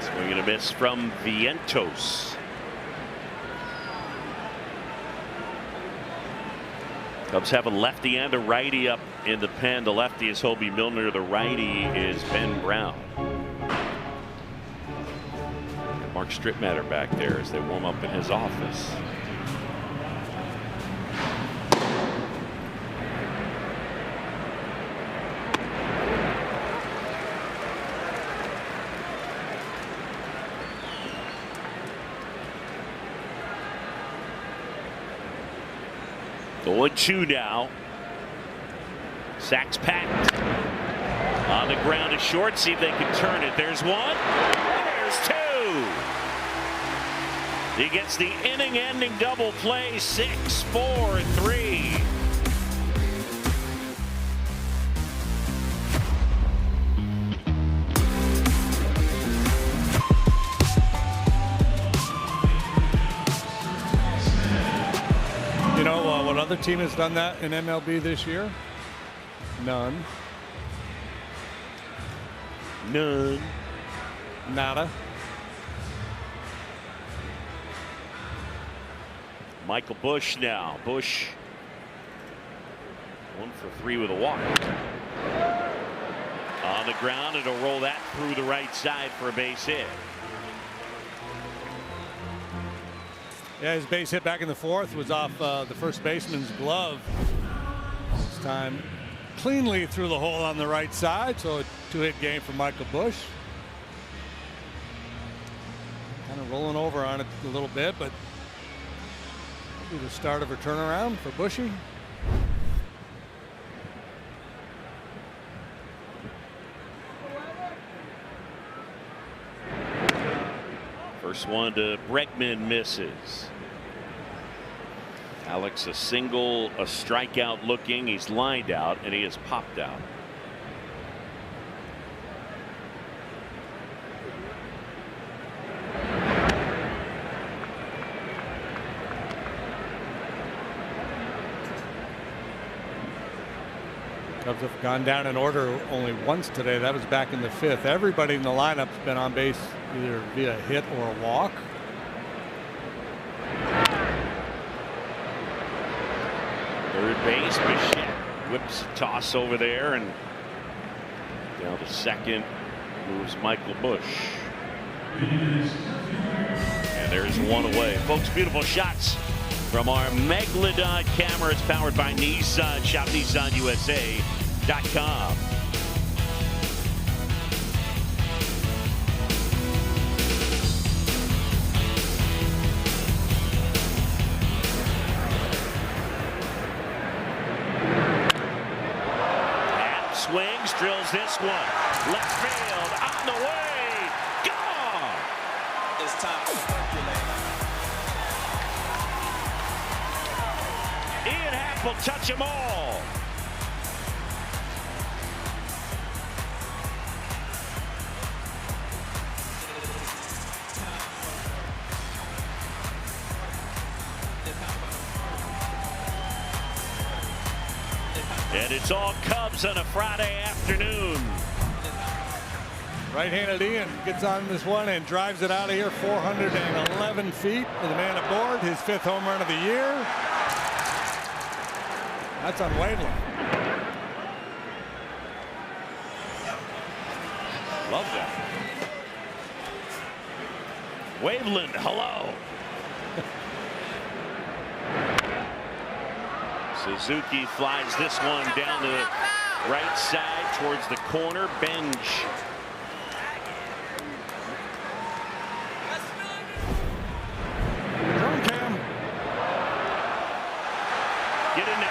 Swing and a miss from Vientos. Cubs have a lefty and a righty up in the pen. The lefty is Hobie Milner. The righty is Ben Brown. And Mark Strittmatter back there as they warm up in his office. The 1-2 now. Sacks packed. On the ground to short. See if they can turn it. There's one. There's two. He gets the inning-ending double play. 6-4-3. What other team has done that in MLB this year? None. None. Nada. Michael Busch now. Busch 1 for 3 with a walk. On the ground, it'll roll that through the right side for a base hit. Yeah, his base hit back in the fourth was off the first baseman's glove. This time cleanly through the hole on the right side, so a 2-hit game for Michael Busch. Kind of rolling over on it a little bit, but maybe the start of a turnaround for Bushy. First one to Bregman misses. Alex a single, a strikeout looking. He's lined out and he has popped out. Cubs have gone down in order only once today. That was back in the fifth. Everybody in the lineup's been on base either via a hit or a walk. Third base, Bichette whips a toss over there, and down to second moves Michael Busch. And there's one away. Folks, beautiful shots from our Megalodon cameras powered by Nissan. Shop NissanUSA.com. Swings, drills this one. Left field, on the way, gone. It's time to circulate. Ian Happ will touch them all. And it's all Cubs on a Friday afternoon. Right-handed Ian gets on this one and drives it out of here 411 feet with a man aboard. His 5th home run of the year. That's on Waveland. Love that. Waveland, hello. Suzuki flies this one down to the right side towards the corner bench. Get in there.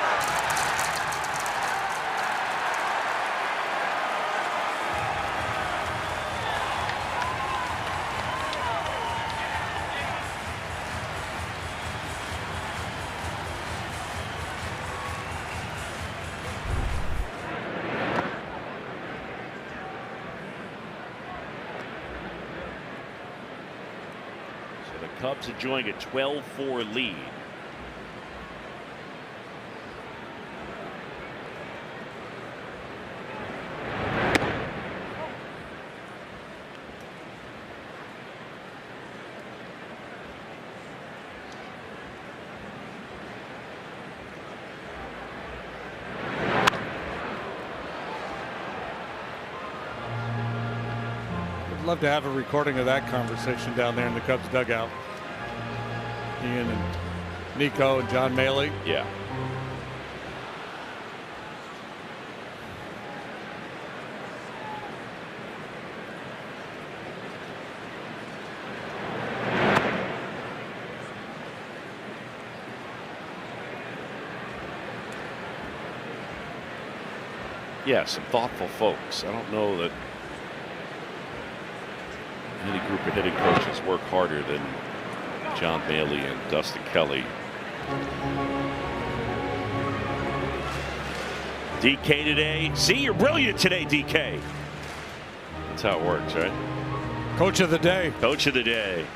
So the Cubs enjoying a 12-4 lead. Love to have a recording of that conversation down there in the Cubs dugout. Ian and Nico and John Maley. Yeah. Yeah, some thoughtful folks. I don't know that any group of hitting coaches work harder than John Maley and Dustin Kelly. DK today. See, you're brilliant today, DK. That's how it works, right? Coach of the day. Coach of the day.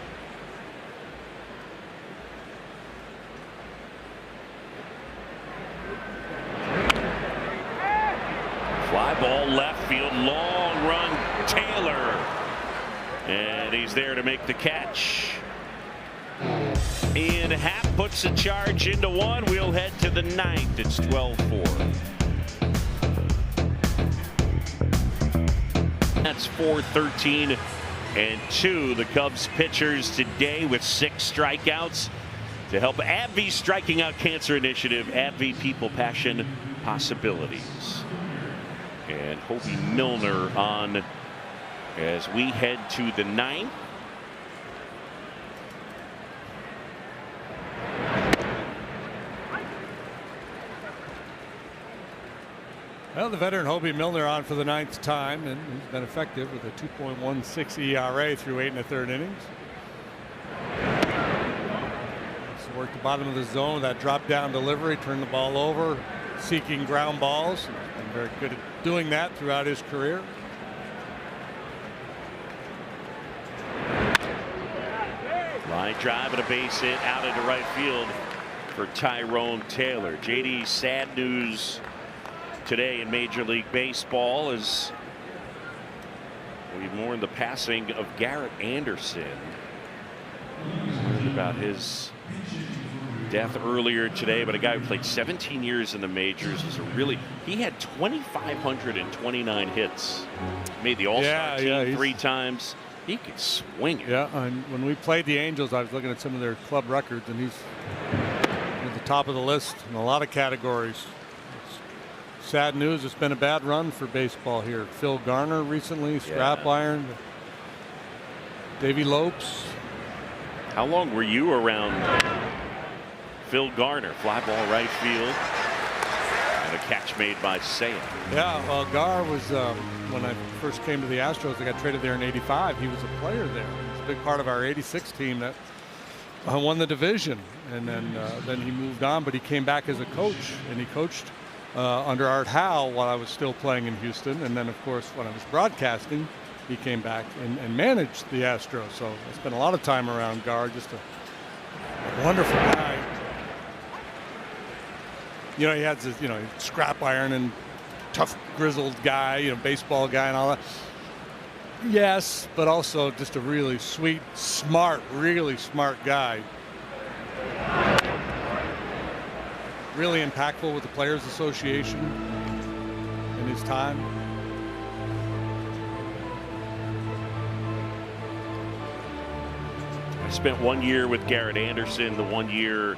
Fly ball left field, long run, Taylor. And he's there to make the catch. Ian Happ puts the charge into one. We'll head to the 9th. It's 12-4. That's 4-13-2. The Cubs pitchers today with 6 strikeouts to help AbbVie's Striking Out Cancer Initiative. AbbVie, people, passion, possibilities. And Hobie Milner on as we head to the 9th. Well, the veteran Hobie Milner on for the 9th time, and he's been effective with a 2.16 ERA through 8 1/3 innings. He's worked the bottom of the zone with that drop down delivery, turned the ball over, seeking ground balls. He's been very good at doing that throughout his career. Line drive and a base hit out into right field for Tyrone Taylor. JD, sad news today in Major League Baseball as we mourn the passing of Garrett Anderson. Heard about his death earlier today, but a guy who played 17 years in the majors. He had 2,529 hits. Made the All-Star team 3 times. He could swing it. Yeah, and when we played the Angels, I was looking at some of their club records, and he's at the top of the list in a lot of categories. It's sad news. It's been a bad run for baseball here. Phil Garner recently, scrap iron. Davey Lopes. How long were you around Phil Garner? Fly ball right field. And a catch made by Seiya. Yeah, well, Gar was, when I first came to the Astros, I got traded there in '85. He was a player there. He was a big part of our '86 team that won the division. And then he moved on, but he came back as a coach, and he coached under Art Howe while I was still playing in Houston. And then, of course, when I was broadcasting, he came back and managed the Astros. So I spent a lot of time around Gar, just a wonderful guy. You know, he had this, scrap iron and tough, grizzled guy, baseball guy and all that. Yes, but also just a really sweet, smart, really smart guy. Really impactful with the Players Association in his time. I spent 1 year with Garrett Anderson, the 1 year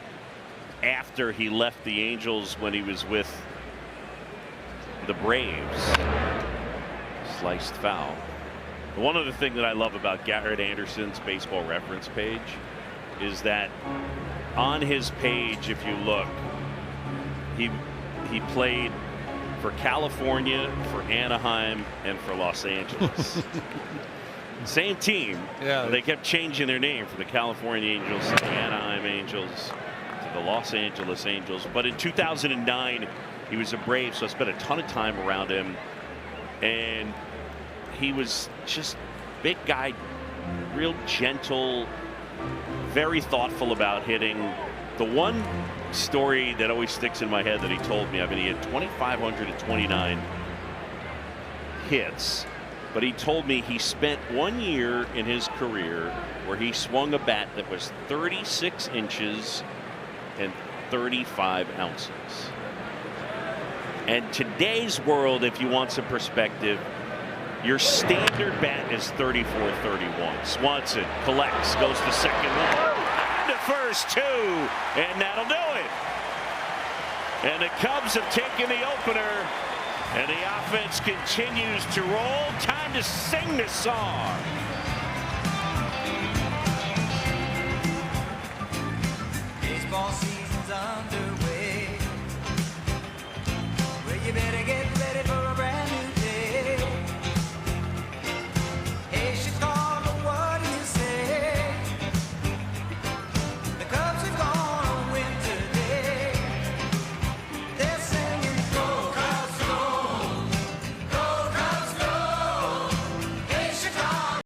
after he left the Angels when he was with the Braves. Sliced foul. One other thing that I love about Garrett Anderson's baseball reference page is that on his page, if you look, he played for California, for Anaheim, and for Los Angeles. Same team. Yeah. They kept changing their name from the California Angels to the Anaheim Angels to the Los Angeles Angels. But in 2009, he was a Brave, so I spent a ton of time around him. And he was just big guy, real gentle, very thoughtful about hitting. The one story that always sticks in my head that he told me, I mean, he had 2,529 hits, but he told me he spent 1 year in his career where he swung a bat that was 36 inches and 35 ounces. And today's world, if you want some perspective, your standard bat is 34-31. Swanson collects, goes to second, on to first, two, and that'll do it. And the Cubs have taken the opener, and the offense continues to roll. Time to sing this song.